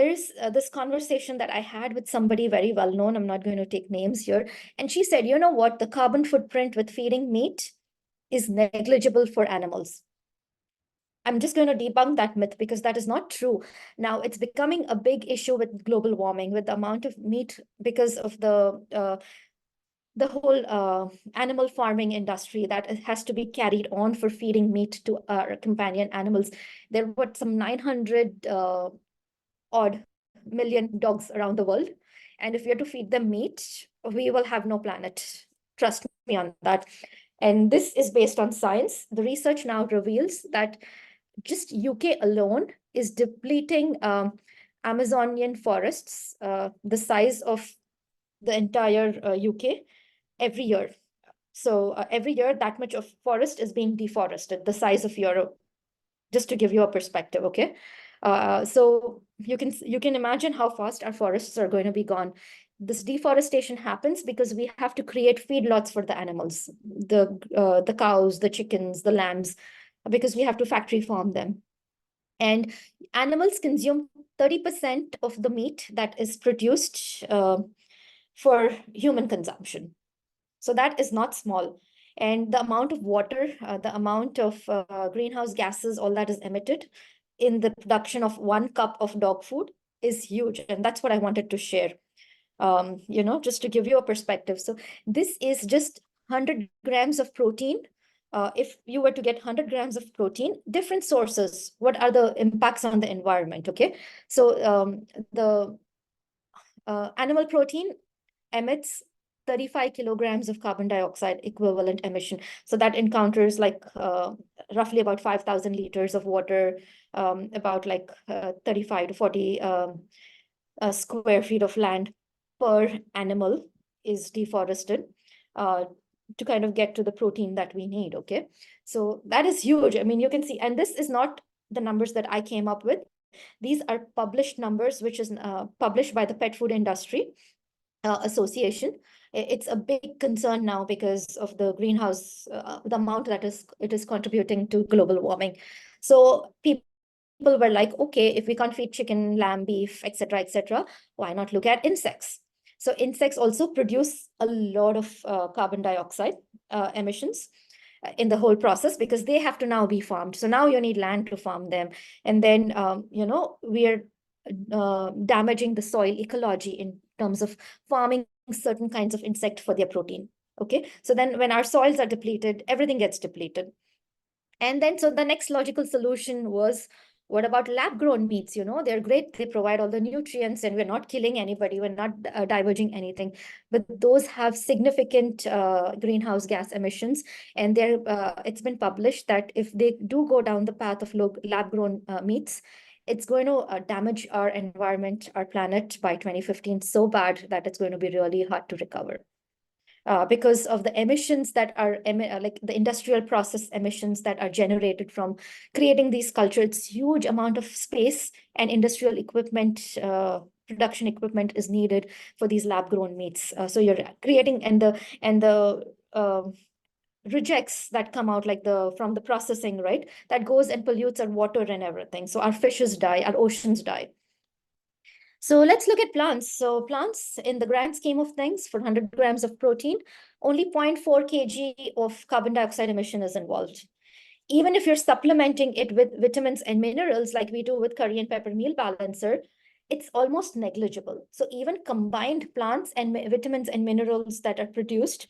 is this conversation that I had with somebody very well known. I'm not going to take names here. And she said, you know what? The carbon footprint with feeding meat is negligible for animals. I'm just going to debunk that myth because that is not true. Now, it's becoming a big issue with global warming, with the amount of meat because of the whole animal farming industry that has to be carried on for feeding meat to our companion animals. There were some 900 odd million dogs around the world. And if we are to feed them meat, we will have no planet. Trust me on that. And this is based on science. The research now reveals that just UK alone is depleting Amazonian forests, the size of the entire UK every year. So every year, that much of forest is being deforested, the size of Europe, just to give you a perspective, okay? So you can imagine how fast our forests are going to be gone. This deforestation happens because we have to create feedlots for the animals, the cows, the chickens, the lambs, because we have to factory farm them. And animals consume 30% of the meat that is produced for human consumption. So that is not small. And the amount of water, the amount of greenhouse gases, all that is emitted in the production of 1 cup of dog food is huge. And that's what I wanted to share, just to give you a perspective. So this is just 100 grams of protein. If you were to get 100 grams of protein, different sources, what are the impacts on the environment? Okay. So the animal protein emits 35 kilograms of carbon dioxide equivalent emission. So that encounters like roughly about 5,000 liters of water, about like 35 to 40 square feet of land per animal is deforested to kind of get to the protein that we need. Okay. So that is huge. I mean, you can see, and this is not the numbers that I came up with. These are published numbers, which is published by the Pet Food Industry Association. It's a big concern now because of the greenhouse, the amount that it is contributing to global warming. So people were like, okay, if we can't feed chicken, lamb, beef, etc., why not look at insects? So insects also produce a lot of carbon dioxide emissions in the whole process because they have to now be farmed. So now you need land to farm them. And then, we are damaging the soil ecology in terms of farming certain kinds of insect for their protein. Okay, so then when our soils are depleted, everything gets depleted. And then, so the next logical solution was, what about lab-grown meats? They're great. They provide all the nutrients and we're not killing anybody. We're not diverging anything. But those have significant greenhouse gas emissions. And it's been published that if they do go down the path of lab-grown meats, it's going to damage our environment, our planet by 2015 so bad that it's going to be really hard to recover. Because of the emissions that are like the industrial process emissions that are generated from creating these cultures. It's huge amount of space and industrial equipment, production equipment is needed for these lab grown meats. So you're creating, and the rejects that come out like from the processing, right? That goes and pollutes our water and everything. So our fishes die, our oceans die. So let's look at plants. So plants, in the grand scheme of things, for 100 grams of protein, only 0.4 kg of carbon dioxide emission is involved. Even if you're supplementing it with vitamins and minerals like we do with curry and pepper meal balancer, it's almost negligible. So even combined plants and vitamins and minerals that are produced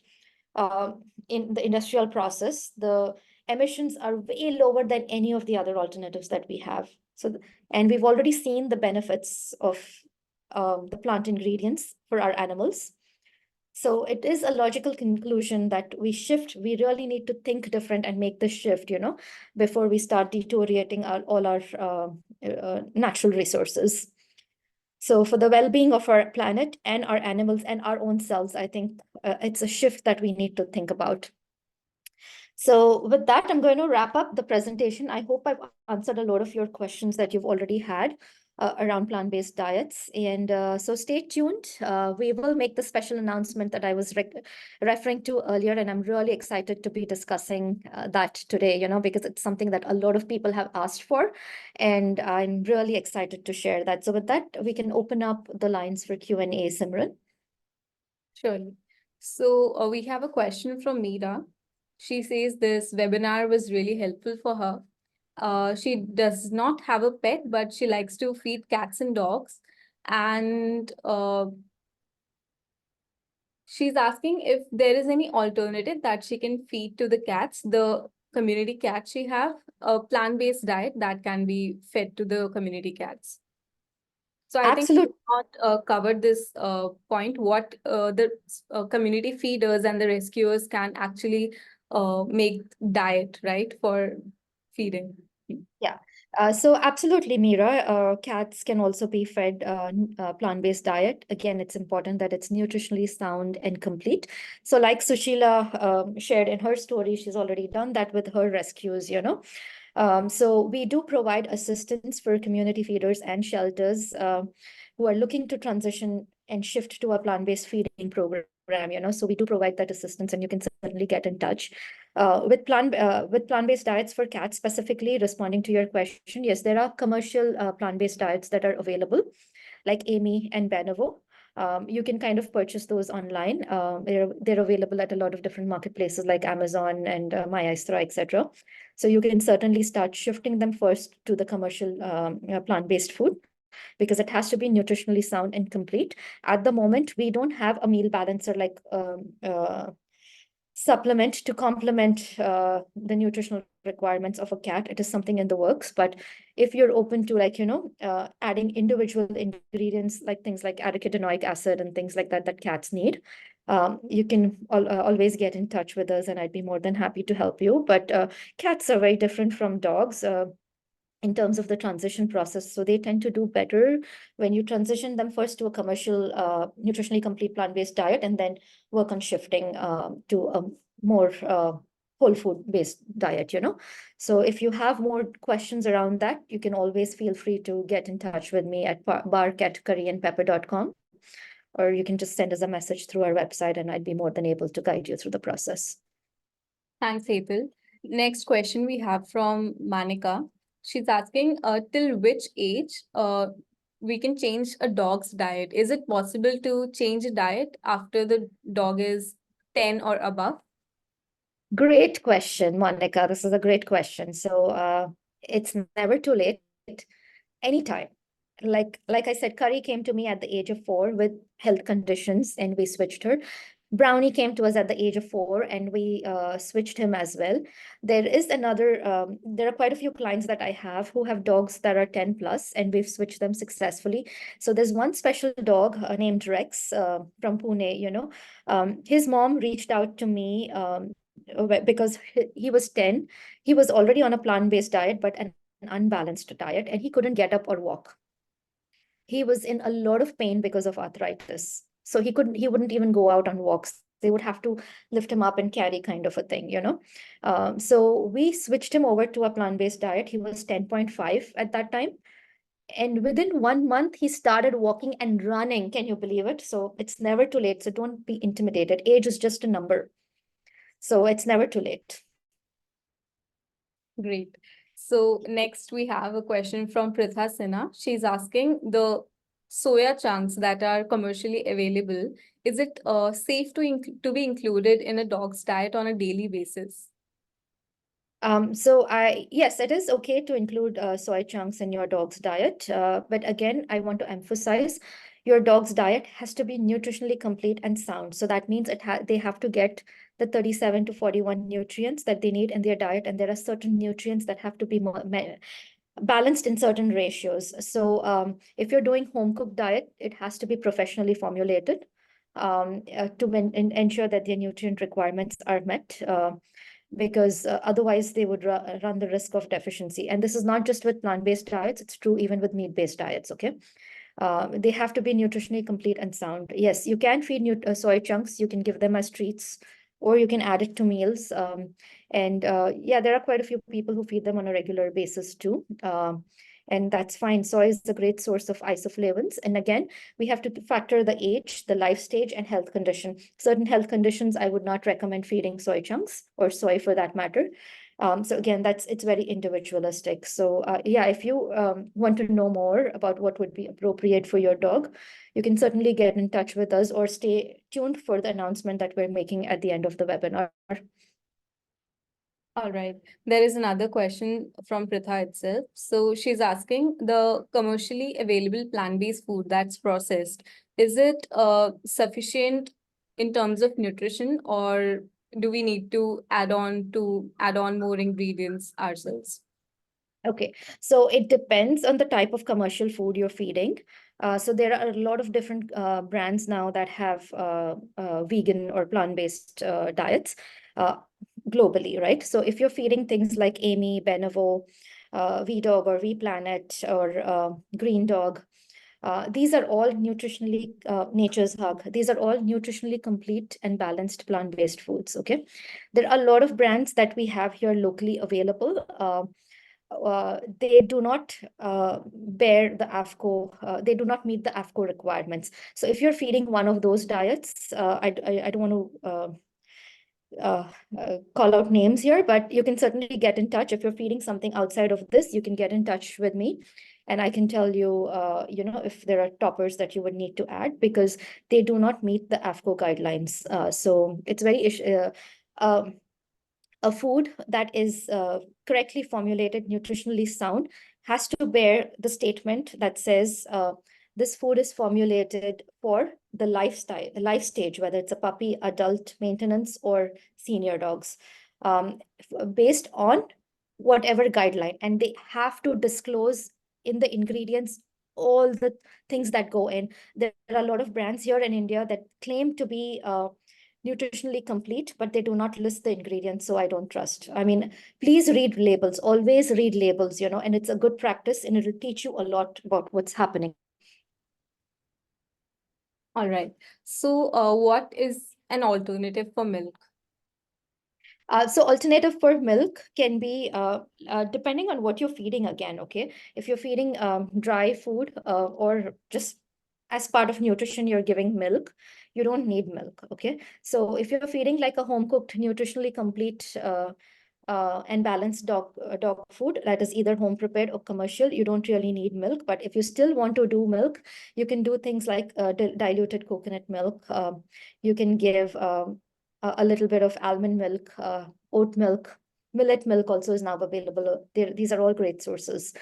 in the industrial process, the emissions are way lower than any of the other alternatives that we have. So, and we've already seen the benefits of the plant ingredients for our animals. So it is a logical conclusion that we really need to think different and make the shift, before we start deteriorating all our natural resources. So for the well-being of our planet and our animals and our own selves, I think it's a shift that we need to think about. So with that, I'm going to wrap up the presentation. I hope I've answered a lot of your questions that you've already had around plant-based diets. And so stay tuned. We will make the special announcement that I was referring to earlier, and I'm really excited to be discussing that today, because it's something that a lot of people have asked for, and I'm really excited to share that. So with that, we can open up the lines for Q&A, Simran. Surely. So we have a question from Meera. She says this webinar was really helpful for her. She does not have a pet, but she likes to feed cats and dogs. And she's asking if there is any alternative that she can feed to the cats, the community cats she have, a plant-based diet that can be fed to the community cats. So I think we not covered this point, what the community feeders and the rescuers can actually make diet, right, for feeding. Yeah, so absolutely, Meera. Cats can also be fed plant-based diet. Again, it's important that it's nutritionally sound and complete. So like Sushila shared in her story, she's already done that with her rescues, So we do provide assistance for community feeders and shelters who are looking to transition and shift to a plant-based feeding program, so we do provide that assistance, and you can certainly get in touch. With plant-based diets for cats specifically, responding to your question, yes, there are commercial plant-based diets that are available, like Amy and Benevo. You can kind of purchase those online. They're available at a lot of different marketplaces like Amazon and MyAistra, etc. So you can certainly start shifting them first to the commercial plant-based food, because it has to be nutritionally sound and complete. At the moment, we don't have a meal balancer like supplement to complement the nutritional requirements of a cat. It is something in the works, but if you're open to adding individual ingredients like things like arachidonic acid and things like that cats need, you can always get in touch with us, and I'd be more than happy to help you. But cats are very different from dogs in terms of the transition process. So they tend to do better when you transition them first to a commercial, nutritionally complete plant-based diet, and then work on shifting to a more whole food-based diet, So if you have more questions around that, you can always feel free to get in touch with me at bark@curryandpepper.com, or you can just send us a message through our website, and I'd be more than able to guide you through the process. Thanks, Hetal. Next question we have from Manika. She's asking, till which age we can change a dog's diet? Is it possible to change a diet after the dog is 10 or above? Great question, Monica. This is a great question. So it's never too late, anytime. Like I said, Curry came to me at the age of 4 with health conditions, and we switched her. Brownie came to us at the age of 4, and we switched him as well. There are quite a few clients that I have who have dogs that are 10 plus, and we've switched them successfully. So there's one special dog named Rex from Pune, his mom reached out to me because he was 10. He was already on a plant-based diet, but an unbalanced diet, and he couldn't get up or walk. He was in a lot of pain because of arthritis. So he wouldn't even go out on walks. They would have to lift him up and carry, kind of a thing, So we switched him over to a plant-based diet. He was 10.5 at that time. And within 1 month, he started walking and running. Can you believe it? So it's never too late. So don't be intimidated. Age is just a number. So it's never too late. Great. So next we have a question from Pritha Sinha. She's asking, the soya chunks that are commercially available, is it safe to be included in a dog's diet on a daily basis? Yes, it is okay to include soy chunks in your dog's diet. But again, I want to emphasize your dog's diet has to be nutritionally complete and sound. So that means they have to get the 37 to 41 nutrients that they need in their diet. And there are certain nutrients that have to be more balanced in certain ratios. So if you're doing home cooked diet, it has to be professionally formulated to ensure that their nutrient requirements are met. Because otherwise they would run the risk of deficiency. And this is not just with plant-based diets, it's true even with meat-based diets, okay? They have to be nutritionally complete and sound. Yes, you can feed soy chunks, you can give them as treats, or you can add it to meals. Yeah, there are quite a few people who feed them on a regular basis too. And that's fine. Soy is a great source of isoflavones. And again, we have to factor the age, the life stage, and health condition. Certain health conditions, I would not recommend feeding soy chunks or soy for that matter. So again, it's very individualistic. So yeah, if you want to know more about what would be appropriate for your dog, you can certainly get in touch with us or stay tuned for the announcement that we're making at the end of the webinar. All right. There is another question from Pritha itself. So she's asking, the commercially available plant-based food that's processed, is it sufficient in terms of nutrition, or do we need to add on more ingredients ourselves? Okay, so it depends on the type of commercial food you're feeding. So there are a lot of different brands now that have vegan or plant-based diets globally, right? So if you're feeding things like Amy, Benevo, VDog or VPlanet or Green Dog, these are all nutritionally, Nature's Hug. These are all nutritionally complete and balanced plant-based foods, okay? There are a lot of brands that we have here locally available. they do not bear the AFCO, they do not meet the AFCO requirements. So if you're feeding one of those diets, I don't want to call out names here, but you can certainly get in touch. If you're feeding something outside of this, you can get in touch with me, and I can tell you, if there are toppers that you would need to add, because they do not meet the AFCO guidelines. So it's very a food that is correctly formulated, nutritionally sound, has to bear the statement that says this food is formulated for the lifestyle, the life stage, whether it's a puppy, adult, maintenance, or senior dogs, based on whatever guideline. And they have to disclose in the ingredients all the things that go in. There are a lot of brands here in India that claim to be nutritionally complete, but they do not list the ingredients, so I don't trust. I mean, please read labels, always read labels, and it's a good practice, and it'll teach you a lot about what's happening. All right. So what is an alternative for milk? So alternative for milk can be, depending on what you're feeding again, okay? If you're feeding dry food or just as part of nutrition, you're giving milk, you don't need milk, okay? So if you're feeding like a home-cooked, nutritionally complete and balanced dog food that is either home prepared or commercial, you don't really need milk. But if you still want to do milk, you can do things like diluted coconut milk. You can give a little bit of almond milk, oat milk, millet milk also is now available. These are all great sources.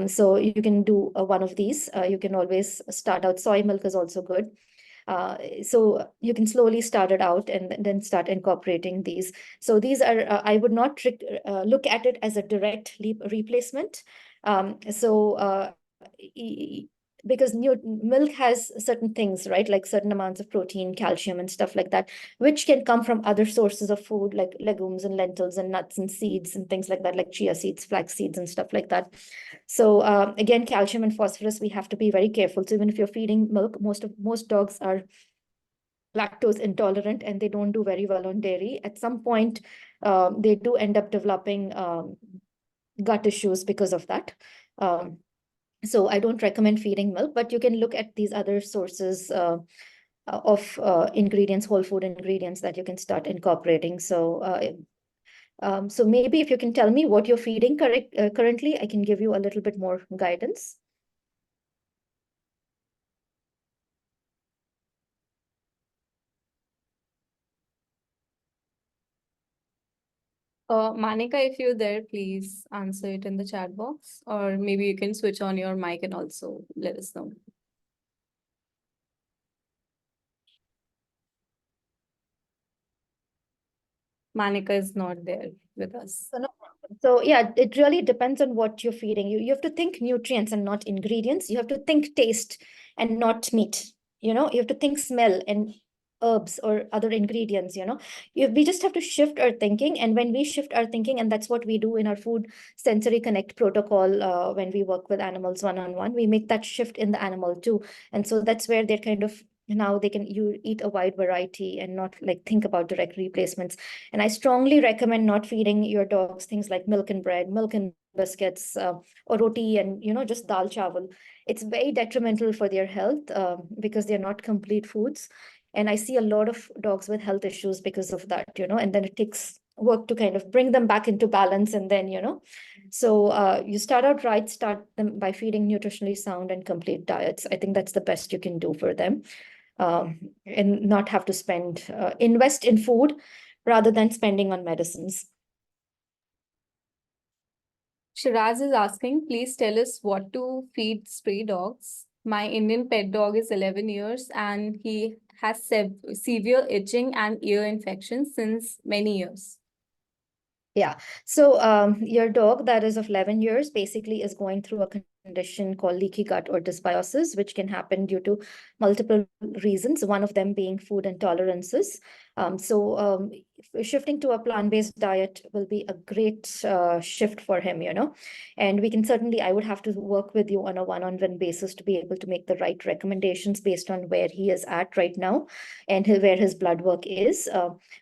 So you can do one of these. You can always start out. Soy milk is also good. So you can slowly start it out and then start incorporating these. So these are, I would not look at it as a direct replacement. Because milk has certain things, right? Like certain amounts of protein, calcium, and stuff like that, which can come from other sources of food, like legumes and lentils and nuts and seeds and things like that, like chia seeds, flax seeds, and stuff like that. So again, calcium and phosphorus, we have to be very careful. So even if you're feeding milk, most dogs are lactose intolerant and they don't do very well on dairy. At some point, they do end up developing gut issues because of that. So I don't recommend feeding milk, but you can look at these other sources of ingredients, whole food ingredients that you can start incorporating. So so maybe if you can tell me what you're feeding currently, I can give you a little bit more guidance. Manika, if you're there, please answer it in the chat box, or maybe you can switch on your mic and also let us know. Manika is not there with us. So yeah, it really depends on what you're feeding. You have to think nutrients and not ingredients. You have to think taste and not meat. You have to think smell and herbs or other ingredients. We just have to shift our thinking. And when we shift our thinking, and that's what we do in our food sensory connect protocol, when we work with animals one-on-one, we make that shift in the animal too. And so that's where they're kind of, now you eat a wide variety and not like think about direct replacements. And I strongly recommend not feeding your dogs things like milk and bread, milk and biscuits, or roti and, just dal chawal. It's very detrimental for their health because they're not complete foods. And I see a lot of dogs with health issues because of that, and then it takes work to kind of bring them back into balance. And then, so you start out right, start them by feeding nutritionally sound and complete diets. I think that's the best you can do for them. And not have to invest in food rather than spending on medicines. Shiraz is asking, please tell us what to feed stray dogs. My Indian pet dog is 11 years and he has severe itching and ear infections since many years. Yeah. So your dog that is of 11 years basically is going through a condition called leaky gut or dysbiosis, which can happen due to multiple reasons, one of them being food intolerances. Shifting to a plant-based diet will be a great shift for him, and we can certainly, I would have to work with you on a one-on-one basis to be able to make the right recommendations based on where he is at right now and where his blood work is.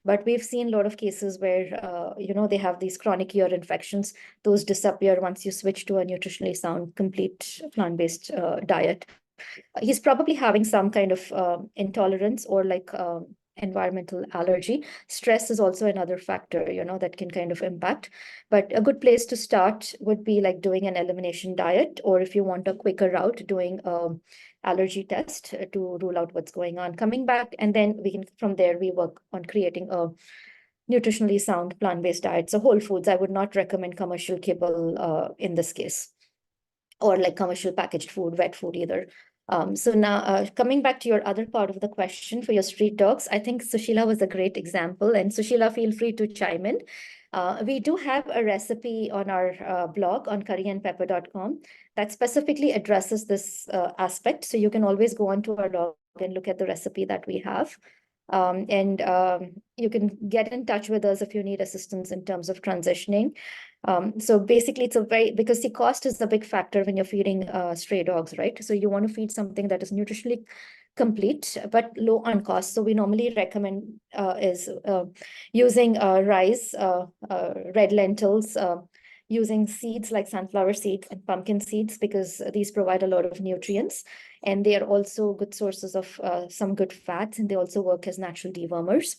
But we've seen a lot of cases where, they have these chronic ear infections. Those disappear once you switch to a nutritionally sound, complete plant-based diet. He's probably having some kind of intolerance or like environmental allergy. Stress is also another factor, that can kind of impact. But a good place to start would be like doing an elimination diet, or if you want a quicker route, doing allergy test to rule out what's going on. Coming back, and then from there, we work on creating a nutritionally sound plant-based diet. So whole foods, I would not recommend commercial kibble in this case, or like commercial packaged food, wet food either. So now coming back to your other part of the question for your street dogs, I think Sushila was a great example, and Sushila, feel free to chime in. We do have a recipe on our blog on curryandpepper.com that specifically addresses this aspect. So you can always go onto our blog and look at the recipe that we have. You can get in touch with us if you need assistance in terms of transitioning. So basically, because the cost is a big factor when you're feeding stray dogs, right? So you want to feed something that is nutritionally complete but low on cost. So we normally recommend is using rice, red lentils, using seeds like sunflower seeds and pumpkin seeds, because these provide a lot of nutrients, and they are also good sources of some good fats, and they also work as natural dewormers.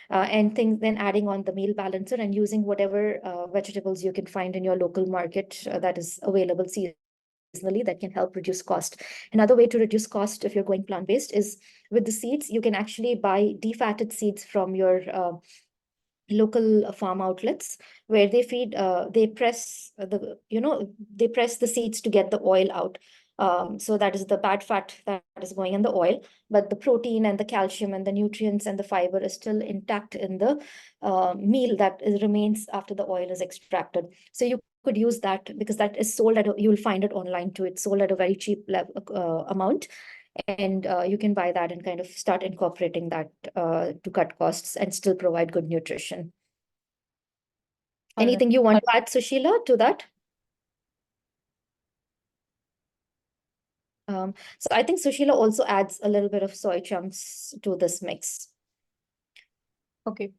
Then adding on the meal balancer and using whatever vegetables you can find in your local market that is available seasonally, that can help reduce cost. Another way to reduce cost if you're going plant-based is with the seeds. You can actually buy defatted seeds from your local farm outlets, where they press the seeds to get the oil out. So that is the bad fat that is going in the oil, but the protein and the calcium and the nutrients and the fiber is still intact in the meal that remains after the oil is extracted. So you could use that, because that is sold you'll find it online too. It's sold at a very cheap amount. And you can buy that and kind of start incorporating that to cut costs and still provide good nutrition. Anything you want to add, Sushila, to that? So I think Sushila also adds a little bit of soy chunks to this mix. Okay.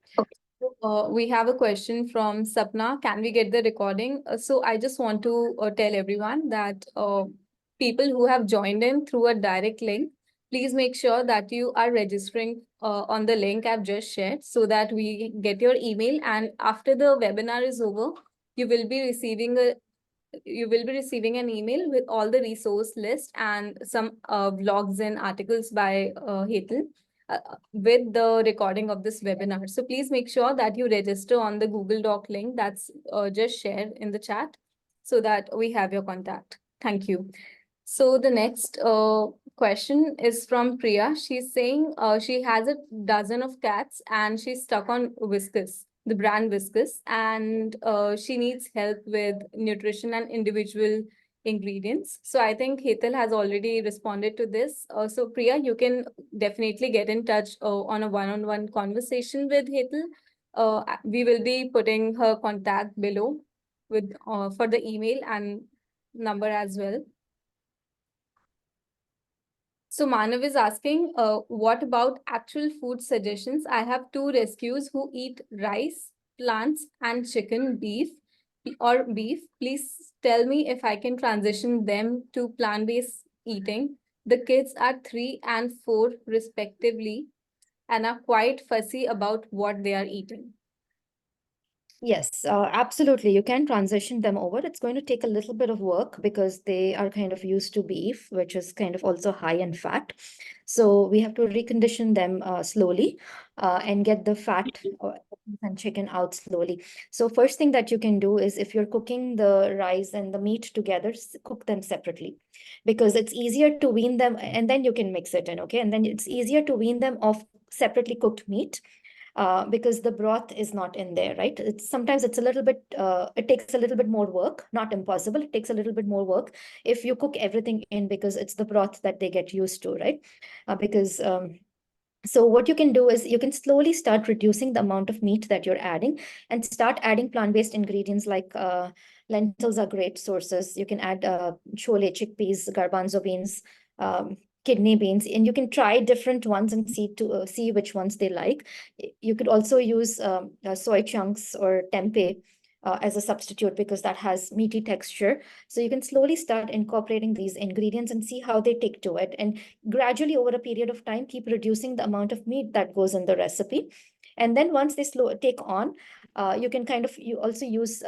We have a question from Sapna. Can we get the recording? So I just want to tell everyone that people who have joined in through a direct link, please make sure that you are registering on the link I've just shared, so that we get your email. And after the webinar is over, you will be receiving an email with all the resource list and some vlogs and articles by Hetal with the recording of this webinar. So please make sure that you register on the Google Doc link that's just shared in the chat, so that we have your contact. Thank you. So the next question is from Priya. She's saying she has a dozen of cats and she's stuck on Whiskas, the brand Whiskas, and she needs help with nutrition and individual ingredients. So I think Hetal has already responded to this. So Priya, you can definitely get in touch on a one-on-one conversation with Hetal. We will be putting her contact below with for the email and number as well. So Manav is asking, what about actual food suggestions? I have two rescues who eat rice, plants, and chicken, beef. Please tell me if I can transition them to plant-based eating. The kids are 3 and 4 respectively and are quite fussy about what they are eating. Yes, absolutely. You can transition them over. It's going to take a little bit of work because they are kind of used to beef, which is kind of also high in fat. So we have to recondition them slowly and get the fat and chicken out slowly. So first thing that you can do is, if you're cooking the rice and the meat together, cook them separately, because it's easier to wean them, and then you can mix it in, okay? And then it's easier to wean them off separately cooked meat. Because the broth is not in there, right? Sometimes it's a little bit, it takes a little bit more work, not impossible. It takes a little bit more work if you cook everything in, because it's the broth that they get used to, right? Because So what you can do is you can slowly start reducing the amount of meat that you're adding and start adding plant-based ingredients like lentils are great sources. You can add chole, chickpeas, garbanzo beans, kidney beans, and you can try different ones and see which ones they like. You could also use soy chunks or tempeh as a substitute because that has meaty texture. So you can slowly start incorporating these ingredients and see how they take to it. And gradually over a period of time, keep reducing the amount of meat that goes in the recipe. And then once they take on, you can you also use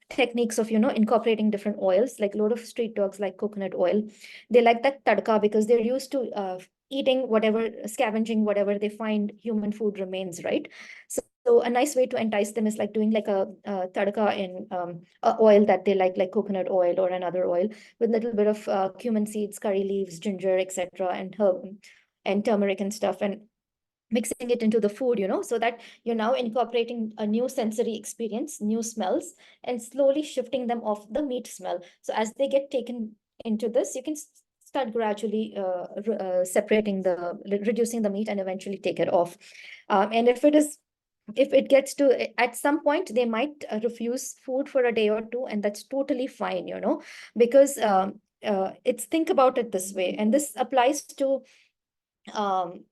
techniques of, incorporating different oils. Like a lot of street dogs like coconut oil. They like that tadka because they're used to eating whatever, scavenging whatever they find human food remains, right? So a nice way to entice them is like doing like a tadka in a oil that they like coconut oil or another oil with a little bit of cumin seeds, curry leaves, ginger, etc., and herb and turmeric and stuff, and mixing it into the food, so that you're now incorporating a new sensory experience, new smells, and slowly shifting them off the meat smell. So as they get taken into this, you can start gradually separating reducing the meat and eventually take it off. And if it gets to, at some point, they might refuse food for a day or two, and that's totally fine, because it's, think about it this way, and this applies to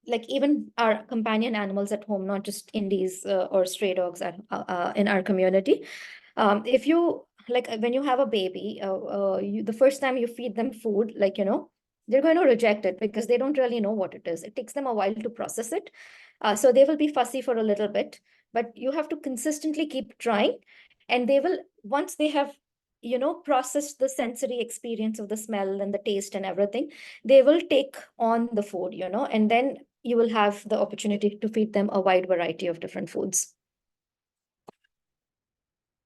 like even our companion animals at home, not just indies or stray dogs in our community. If you, like, when you have a baby, the first time you feed them food, like, they're going to reject it because they don't really know what it is. It takes them a while to process it. So they will be fussy for a little bit, but you have to consistently keep trying, and they will, once they have, processed the sensory experience of the smell and the taste and everything, they will take on the food, and then you will have the opportunity to feed them a wide variety of different foods.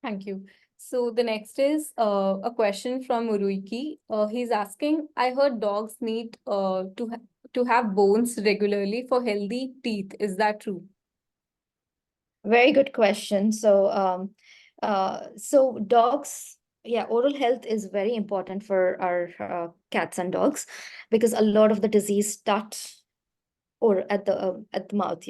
Thank you. So the next is a question from Uruiki. He's asking, I heard dogs need to have bones regularly for healthy teeth. Is that true? Very good question. So dogs, yeah, oral health is very important for our cats and dogs because a lot of the disease starts or at the mouth,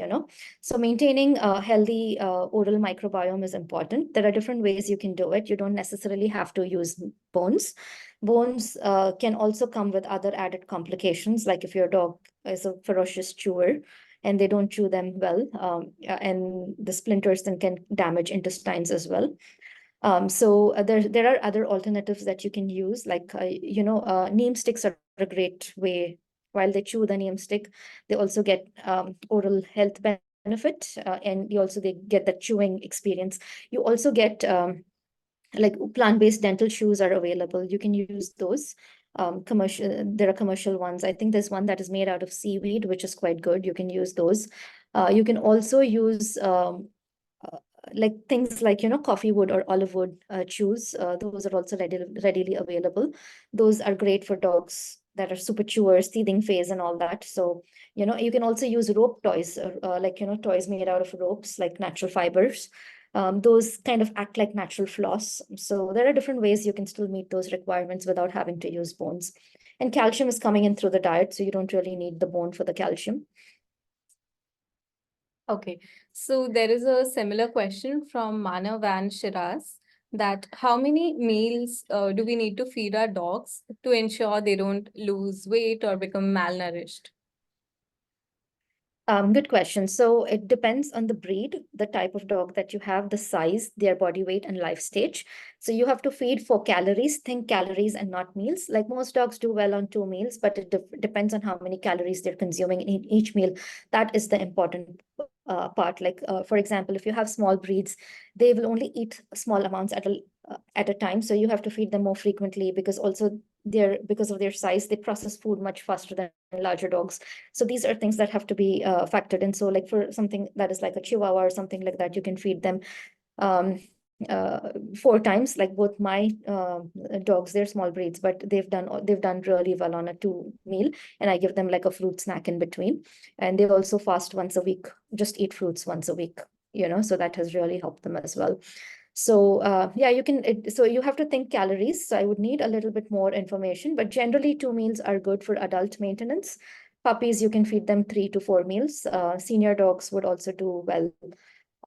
So maintaining a healthy oral microbiome is important. There are different ways you can do it. You don't necessarily have to use bones. Bones can also come with other added complications, like if your dog is a ferocious chewer and they don't chew them well, and the splinters then can damage intestines as well. So there are other alternatives that you can use, like neem sticks are a great way. While they chew the neem stick, they also get oral health benefit, and they get that chewing experience. You also get like plant-based dental chews are available. You can use those. There are commercial ones. I think there's one that is made out of seaweed, which is quite good. You can use those. You can also use like things like, coffee wood or olive wood chews. Those are also readily available. Those are great for dogs that are super chewers, teething phase and all that. So, you can also use rope toys, like, toys made out of ropes, like natural fibers. Those kind of act like natural floss. So there are different ways you can still meet those requirements without having to use bones. And calcium is coming in through the diet, so you don't really need the bone for the calcium. Okay, so there is a similar question from Manav and Shiraz, that how many meals do we need to feed our dogs to ensure they don't lose weight or become malnourished? Good question. So it depends on the breed, the type of dog that you have, the size, their body weight, and life stage. So you have to feed for calories, think calories and not meals. Like most dogs do well on 2 meals, but it depends on how many calories they're consuming in each meal. That is the important part. Like, for example, if you have small breeds, they will only eat small amounts at a time. So you have to feed them more frequently because because of their size, they process food much faster than larger dogs. So these are things that have to be factored in. So like for something that is like a Chihuahua or something like that, you can feed them 4 times. Like both my dogs, they're small breeds, but they've done really well on a 2 meal, and I give them like a fruit snack in between. And they also fast once a week, just eat fruits once a week, so that has really helped them as well. So yeah, so you have to think calories. So I would need a little bit more information, but generally 2 meals are good for adult maintenance. Puppies, you can feed them 3 to 4 meals. Senior dogs would also do well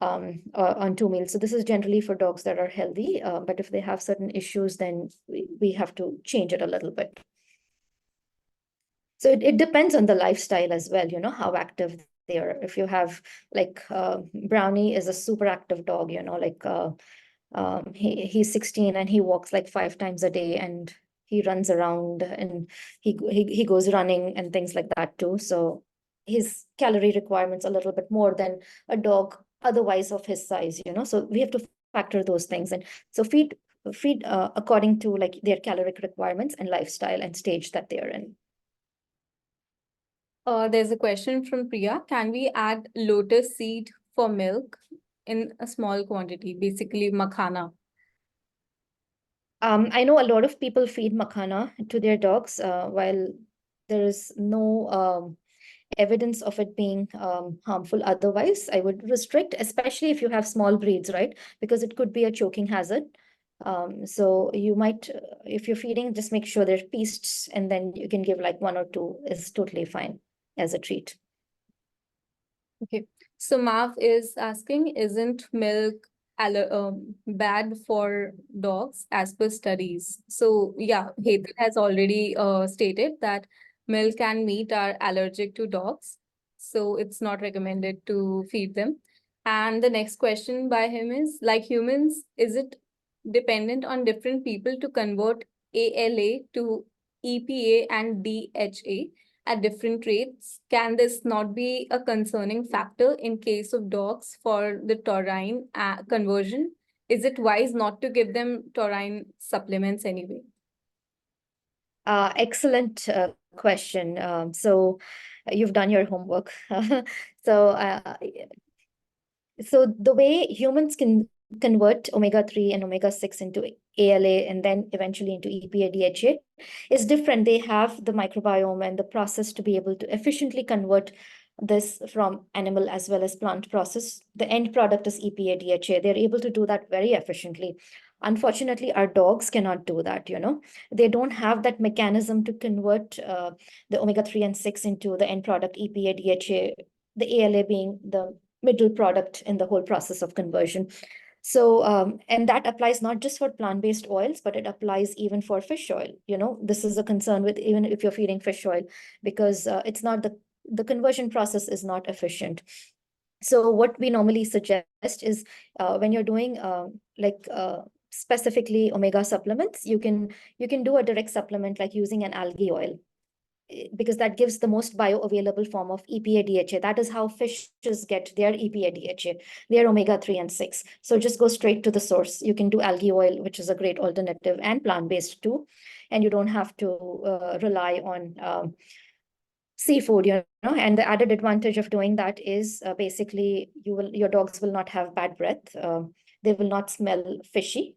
on 2 meals. So this is generally for dogs that are healthy, but if they have certain issues, then we have to change it a little bit. So it depends on the lifestyle as well, you know, how active they are. If you have like Brownie is a super active dog, you know, like he's 16 and he walks like 5 times a day, and he runs around, and he goes running and things like that too. So his calorie requirements a little bit more than a dog otherwise of his size, you know. So we have to factor those things, and so feed according to like their caloric requirements and lifestyle and stage that they're in. There's a question from Priya. Can we add lotus seed for milk in a small quantity, basically makhana? I know a lot of people feed makhana to their dogs, while there is no evidence of it being harmful otherwise. I would restrict, especially if you have small breeds, right? Because it could be a choking hazard. So you might, if you're feeding, just make sure they're pieced, and then you can give like 1 or 2 is totally fine as a treat. Okay. So Mav is asking, isn't milk bad for dogs as per studies? So yeah, Hetal has already stated that milk and meat are allergic to dogs. So it's not recommended to feed them. And the next question by him is, like humans, is it dependent on different people to convert ALA to EPA and DHA at different rates? Can this not be a concerning factor in case of dogs for the taurine conversion? Is it wise not to give them taurine supplements anyway? Excellent question. So you've done your homework. So so the way humans can convert omega-3 and omega-6 into ALA and then eventually into EPA DHA is different. They have the microbiome and the process to be able to efficiently convert this from animal as well as plant process. The end product is EPA DHA. They're able to do that very efficiently. Unfortunately, our dogs cannot do that, you know. They don't have that mechanism to convert the omega-3 and 6 into the end product EPA DHA, the ALA being the middle product in the whole process of conversion. So, and that applies not just for plant-based oils, but it applies even for fish oil. You know, this is a concern with even if you're feeding fish oil, because it's not the conversion process is not efficient. So what we normally suggest is when you're doing specifically omega supplements, you can do a direct supplement like using an algae oil, because that gives the most bioavailable form of EPA DHA. That is how fishes get their EPA DHA, their omega-3 and 6. So just go straight to the source. You can do algae oil, which is a great alternative, and plant-based too. And you don't have to rely on seafood, you know. And the added advantage of doing that is basically your dogs will not have bad breath. They will not smell fishy.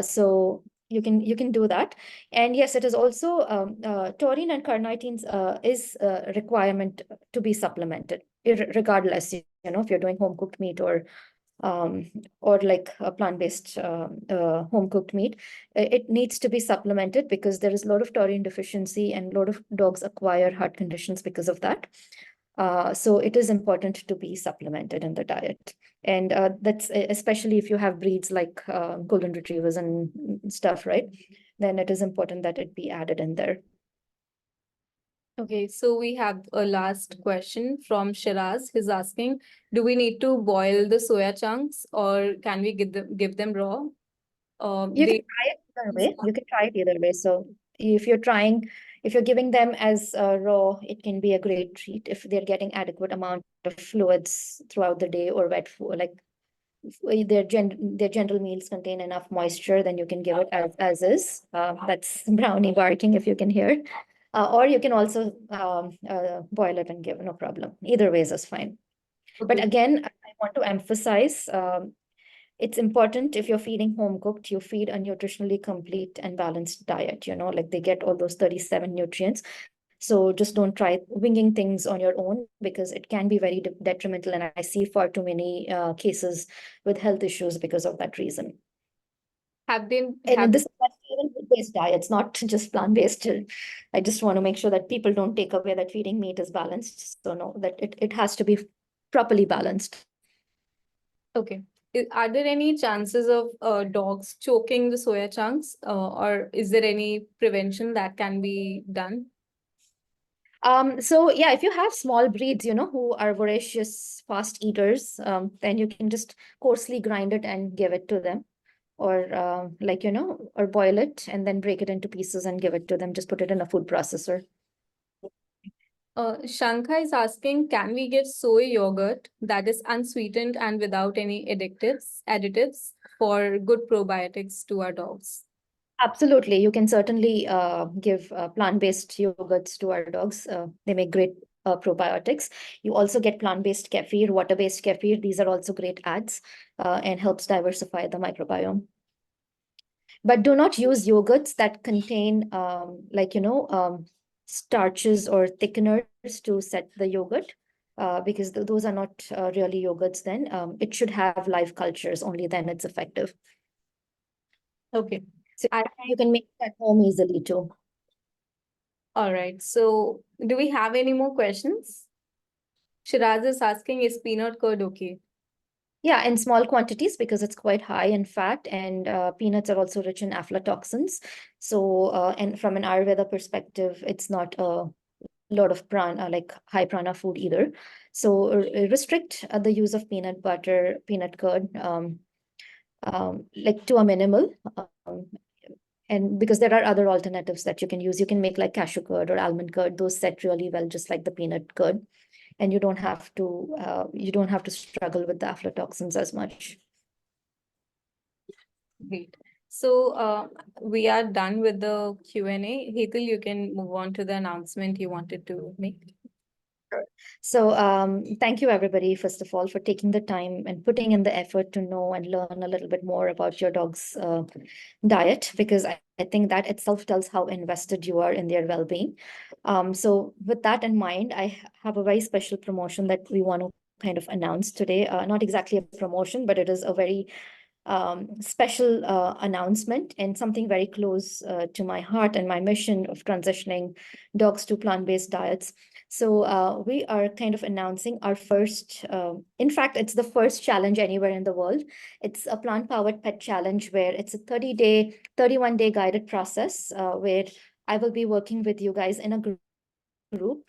So you can do that. And yes, it is also taurine and carnitine is a requirement to be supplemented, regardless, you know, if you're doing home cooked meat or like a plant-based home cooked meat. It needs to be supplemented because there is a lot of taurine deficiency, and a lot of dogs acquire heart conditions because of that. So it is important to be supplemented in the diet. And that's especially if you have breeds like golden retrievers and stuff, right? Then it is important that it be added in there. Okay, so we have a last question from Shiraz. He's asking, do we need to boil the soya chunks or can we give them raw? You can try it either way. You can try it either way. So if you're giving them as raw, it can be a great treat if they're getting adequate amount of fluids throughout the day, or wet food, like their general meals contain enough moisture, then you can give it as is. That's Brownie barking if you can hear. Or you can also boil it and give, no problem. Either ways is fine. But Okay. again, I want to emphasize, it's important if you're feeding home cooked, you feed a nutritionally complete and balanced diet, you know, like they get all those 37 nutrients. So just don't try winging things on your own, because it can be very detrimental. And I see far too many cases with health issues because of that reason. Have they And have this even meat-based diets, not just plant-based. I just want to make sure that people don't take away that feeding meat is balanced. So no, that it has to be properly balanced. Okay. Are there any chances of dogs choking the soya chunks, or is there any prevention that can be done? So yeah, if you have small breeds, who are voracious, fast eaters, then you can just coarsely grind it and give it to them, or or boil it and then break it into pieces and give it to them. Just put it in a food processor. Shankha is asking, can we give soy yogurt that is unsweetened and without any additives for good probiotics to our dogs? Absolutely. You can certainly give plant-based yogurts to our dogs. They make great probiotics. You also get plant-based kefir, water-based kefir. These are also great adds and helps diversify the microbiome. But do not use yogurts that contain starches or thickeners to set the yogurt. Because those are not really yogurts then. It should have live cultures, only then it's effective. Okay. So you can make it at home easily too. All right. So do we have any more questions? Shiraz is asking, is peanut curd okay? Yeah, in small quantities because it's quite high in fat, and peanuts are also rich in aflatoxins. So, and from an Ayurveda perspective, it's not a lot of prana, like high prana food either. So restrict the use of peanut butter, peanut curd, like to a minimal. And because there are other alternatives that you can use, you can make like cashew curd or almond curd. Those set really well, just like the peanut curd, and you don't have to struggle with the aflatoxins as much. Great. So we are done with the Q&A. Hetal, you can move on to the announcement you wanted to make. So thank you, everybody, first of all, for taking the time and putting in the effort to know and learn a little bit more about your dog's diet, because I think that itself tells how invested you are in their well-being. So with that in mind, I have a very special promotion that we want to kind of announce today. Not exactly a promotion, but it is a very special announcement and something very close to my heart and my mission of transitioning dogs to plant-based diets. So we are kind of announcing our first, in fact, it's the first challenge anywhere in the world. It's a plant-powered pet challenge where it's a 31-day guided process where I will be working with you guys in a group,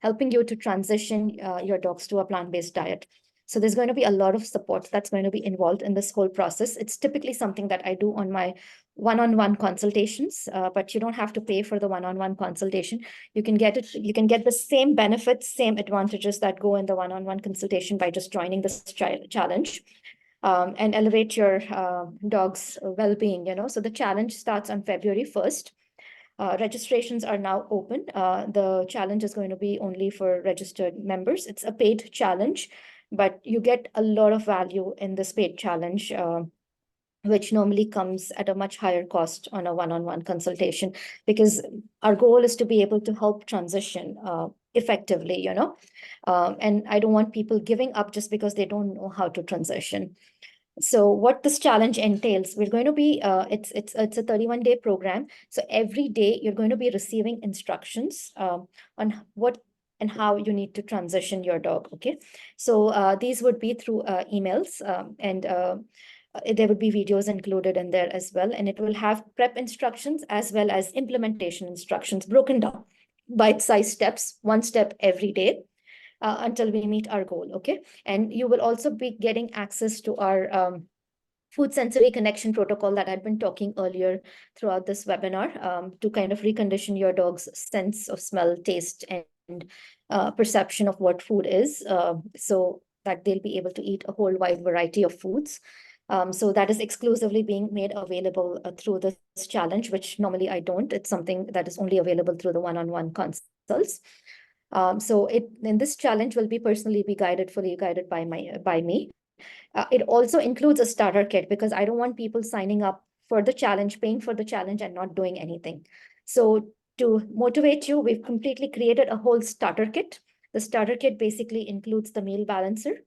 helping you to transition your dogs to a plant-based diet. So there's going to be a lot of support that's going to be involved in this whole process. It's typically something that I do on my one-on-one consultations, but you don't have to pay for the one-on-one consultation. You can get the same benefits, same advantages that go in the one-on-one consultation by just joining this challenge. And elevate your dog's well-being, So the challenge starts on February 1st. Registrations are now open. The challenge is going to be only for registered members. It's a paid challenge, but you get a lot of value in this paid challenge, which normally comes at a much higher cost on a one-on-one consultation, because our goal is to be able to help transition effectively, and I don't want people giving up just because they don't know how to transition. So what this challenge entails, we're going to be, it's a 31-day program. So every day you're going to be receiving instructions on what and how you need to transition your dog, okay? So these would be through emails and there would be videos included in there as well. And it will have prep instructions as well as implementation instructions broken down, bite-sized steps, one step every day. Until we meet our goal, okay? And you will also be getting access to our food sensory connection protocol that I'd been talking earlier throughout this webinar, to kind of recondition your dog's sense of smell, taste, and perception of what food is, so that they'll be able to eat a whole wide variety of foods. So that is exclusively being made available through this challenge, which normally I don't. It's something that is only available through the one-on-one consults. So in this challenge will be fully guided by me. It also includes a starter kit, because I don't want people signing up for the challenge, paying for the challenge and not doing anything. So to motivate you, we've completely created a whole starter kit. The starter kit basically includes the meal balancer.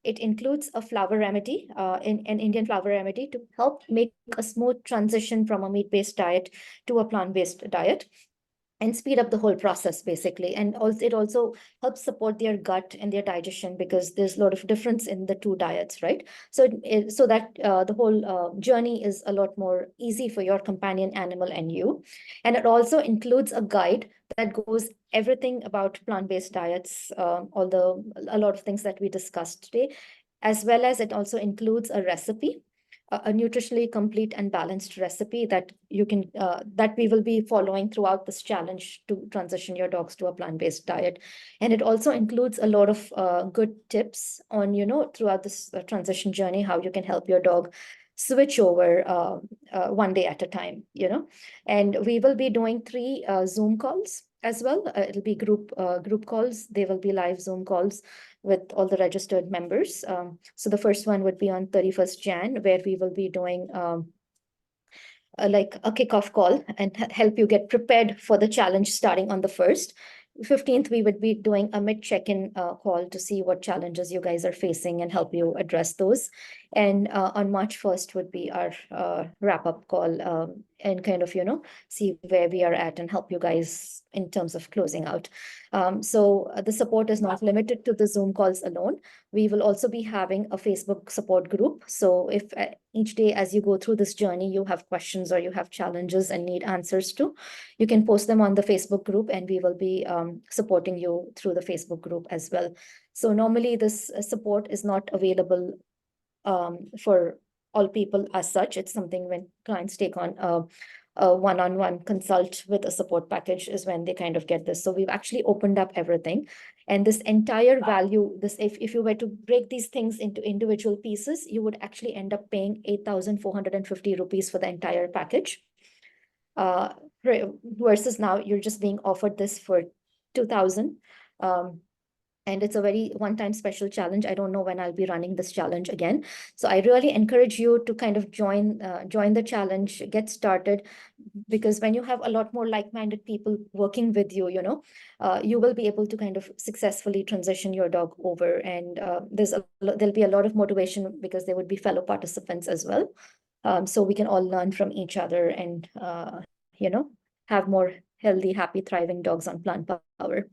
It includes a flower remedy, an Indian flower remedy to help make a smooth transition from a meat-based diet to a plant-based diet and speed up the whole process basically. And also it also helps support their gut and their digestion because there's a lot of difference in the two diets, right? So so that the whole journey is a lot more easy for your companion animal and you. And it also includes a guide that goes everything about plant-based diets, a lot of things that we discussed today, as well as it also includes a recipe, a nutritionally complete and balanced recipe that you can that we will be following throughout this challenge to transition your dogs to a plant-based diet. And it also includes a lot of good tips on, throughout this transition journey, how you can help your dog switch over one day at a time, and we will be doing 3 Zoom calls as well. It'll be group calls. They will be live Zoom calls with all the registered members. So the first one would be on 31st Jan, where we will be doing like a kickoff call and help you get prepared for the challenge starting on the 1st. 15th, we would be doing a mid check-in call to see what challenges you guys are facing and help you address those. And on March 1st would be our wrap-up call and kind of, see where we are at and help you guys in terms of closing out. So the support is not limited to the Zoom calls alone. We will also be having a Facebook support group. So if each day as you go through this journey, you have questions or you have challenges and need answers to, you can post them on the Facebook group and we will be supporting you through the Facebook group as well. So normally this support is not available for all people as such. It's something when clients take on a one-on-one consult with a support package is when they kind of get this. So we've actually opened up everything. And this entire value, if you were to break these things into individual pieces, you would actually end up paying 8,450 rupees for the entire package. Versus now you're just being offered this for 2,000. And it's a very one-time special challenge. I don't know when I'll be running this challenge again. So I really encourage you to kind of join the challenge, get started, because when you have a lot more like-minded people working with you, you will be able to kind of successfully transition your dog over. And there'll be a lot of motivation because there would be fellow participants as well. So we can all learn from each other and, have more healthy, happy, thriving dogs on Plant Power.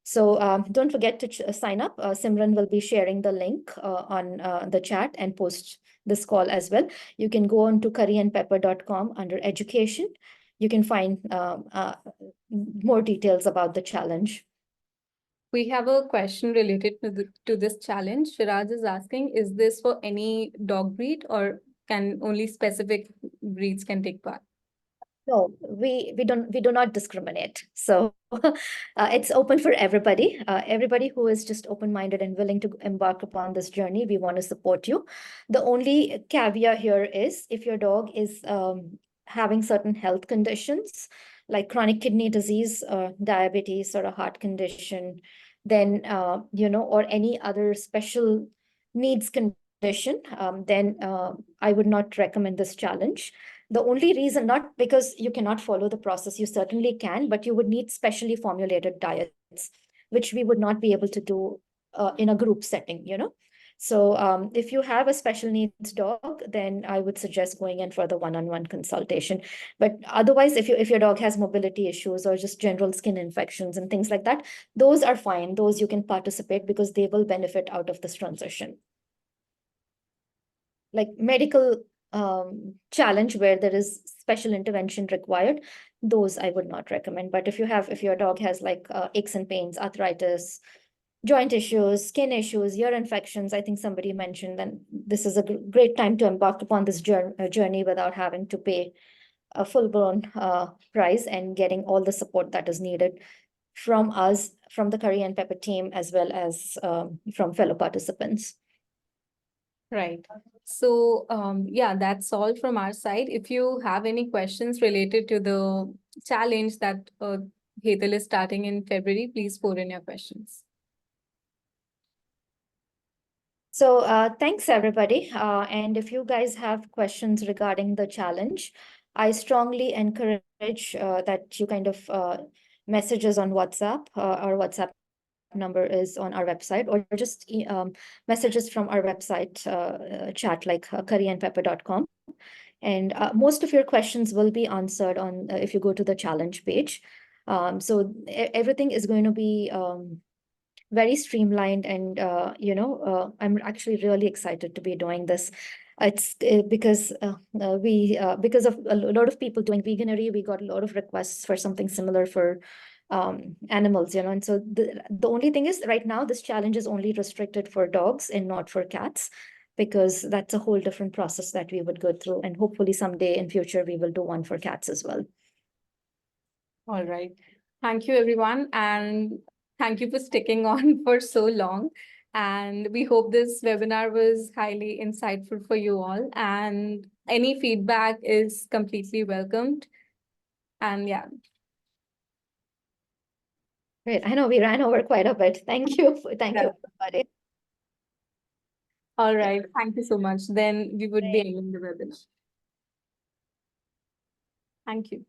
So don't forget to sign up. Simran will be sharing the link on the chat and post this call as well. You can go on to curryandpepper.com under education. You can find more details about the challenge. We have a question related to this challenge. Shiraz is asking, is this for any dog breed or can only specific breeds can take part? No, we do not discriminate. So it's open for everybody. Everybody who is just open-minded and willing to embark upon this journey, we want to support you. The only caveat here is if your dog is having certain health conditions like chronic kidney disease, diabetes, or a heart condition, then or any other special needs condition, then I would not recommend this challenge. The only reason, not because you cannot follow the process, you certainly can, but you would need specially formulated diets, which we would not be able to do in a group setting, So if you have a special needs dog, then I would suggest going in for the one-on-one consultation. But otherwise, if your dog has mobility issues or just general skin infections and things like that, those are fine. Those you can participate because they will benefit out of this transition. Like medical challenge where there is special intervention required, those I would not recommend. But if your dog has like aches and pains, arthritis, joint issues, skin issues, ear infections, I think somebody mentioned, then this is a great time to embark upon this journey without having to pay a full-blown price and getting all the support that is needed from us, from the Curry and Pepper team, as well as from fellow participants. Right. So, yeah, that's all from our side. If you have any questions related to the challenge that Hetal is starting in February, please pour in your questions. So thanks, everybody. And if you guys have questions regarding the challenge, I strongly encourage that you kind of message us on WhatsApp or WhatsApp number is on our website, or just messages from our website chat, like curryandpepper.com. And most of your questions will be answered on if you go to the challenge page. So everything is going to be very streamlined, and I'm actually really excited to be doing this. It's because because of a lot of people doing veganery, we got a lot of requests for something similar for animals, and so the only thing is, right now this challenge is only restricted for dogs and not for cats, because that's a whole different process that we would go through, and hopefully someday in future we will do one for cats as well. All right. Thank you, everyone. And thank you for sticking on for so long. And we hope this webinar was highly insightful for you all. And any feedback is completely welcomed. And yeah. Great. I know we ran over quite a bit. Thank you. Thank you, everybody. All right. Thank you so much. Then we would be ending the webinar. Thank you.